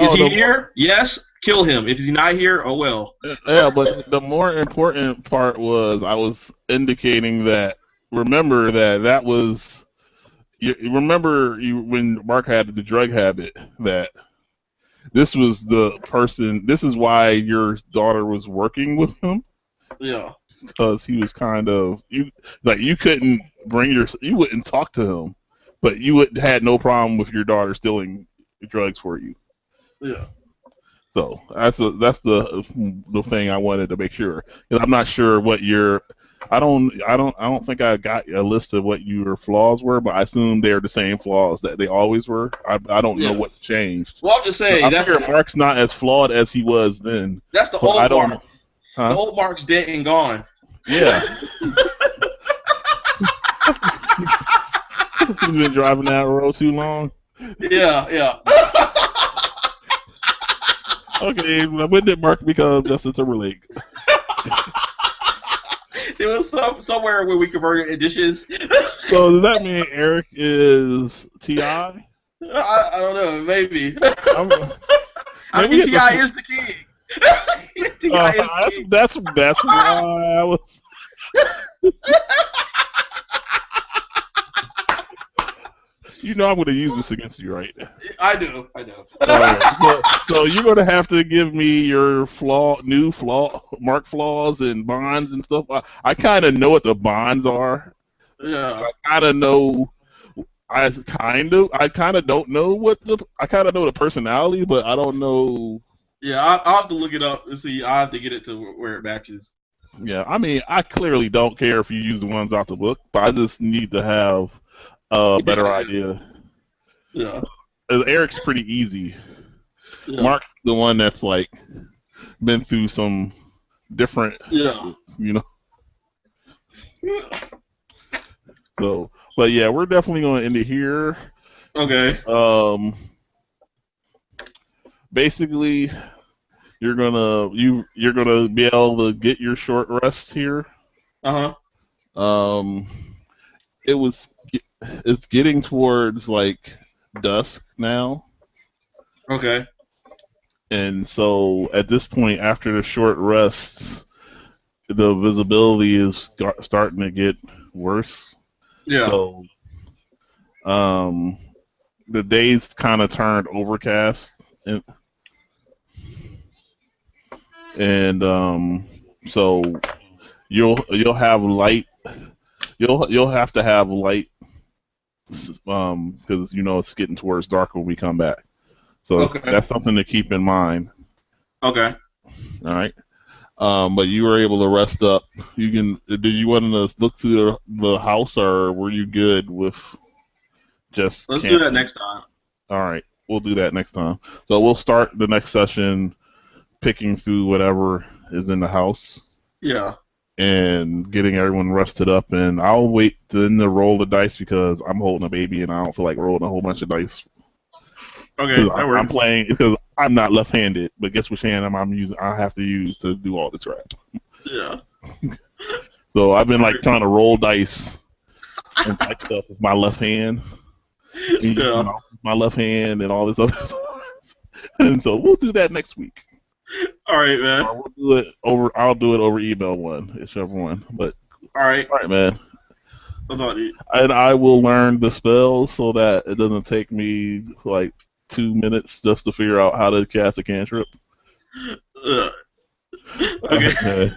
a, is Oh, he here? Yes, kill him. If he's not here, oh well. yeah, but the more important part was I was indicating that remember that was you remember you when Mark had the drug habit that this was the person. This is why your daughter was working with him Yeah. because he was kind of you couldn't you wouldn't talk to him, but you would had no problem with your daughter stealing drugs for you. Yeah. So that's the thing I wanted to make sure because I'm not sure what your I don't think I got a list of what your flaws were, but I assume they're the same flaws that they always were. I don't know Yeah. what's changed. Well, I'm just So I saying figure Mark's not as flawed as he was then, that's the but I old don't. Mark. The Huh? old Mark's dead and gone. Yeah. You've been driving that road too long. Yeah. Okay, when did Mark become Justin Timberlake? It was somewhere where we converted editions. So does that mean Erik is T.I.? I don't know, maybe. I Maybe mean, T.I. is the king. T.I. is the king. That's why I was. You know I'm going to use this against you, right? I do. So you're going to have to give me your mark flaws and bonds and stuff. I kind of know what the bonds are. Yeah. I kind of know. I kind of don't know I kind of know the personality, but I don't know. Yeah, I'll have to look it up and see. I'll have to get it to where it matches. Yeah, I mean, I clearly don't care if you use the ones out the book, but I just need to have a better idea. Yeah. Eric's pretty easy. Yeah. Mark's the one that's like been through some different, Yeah. you know. So, but yeah, we're definitely going to end it here. Okay. Basically, you're gonna be able to get your short rest here. Uh-huh. It's getting towards like dusk now. Okay. And so at this point, after the short rests, the visibility is starting to get worse. Yeah. So the days kind of turned overcast, and so you'll have light. You'll have to have light because it's getting towards dark when we come back. So that's something to keep in mind. Okay. All right. But you were able to rest up. Did you want to look through the house, or were you good with just? Let's do that next time. All right, we'll do that next time. So we'll start the next session picking through whatever is in the house. Yeah. And getting everyone rested up, and I'll wait to roll the dice because I'm holding a baby and I don't feel like rolling a whole bunch of dice. Okay, that works. I'm playing because I'm not left-handed, but guess which hand I'm using? I have to use to do all this crap. Yeah. So I've been like trying to roll dice and type stuff with my left hand. And, my left hand and all this other stuff. And so we'll do that next week. All right, man. Or we'll do it over. I'll do it over email whichever one. But all right, man. And I will learn the spells so that it doesn't take me like 2 minutes just to figure out how to cast a cantrip. Okay.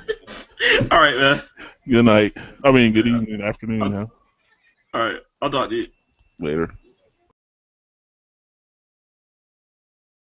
All right, man. Good night. Good evening, afternoon. Huh? All right. I'll talk to you later.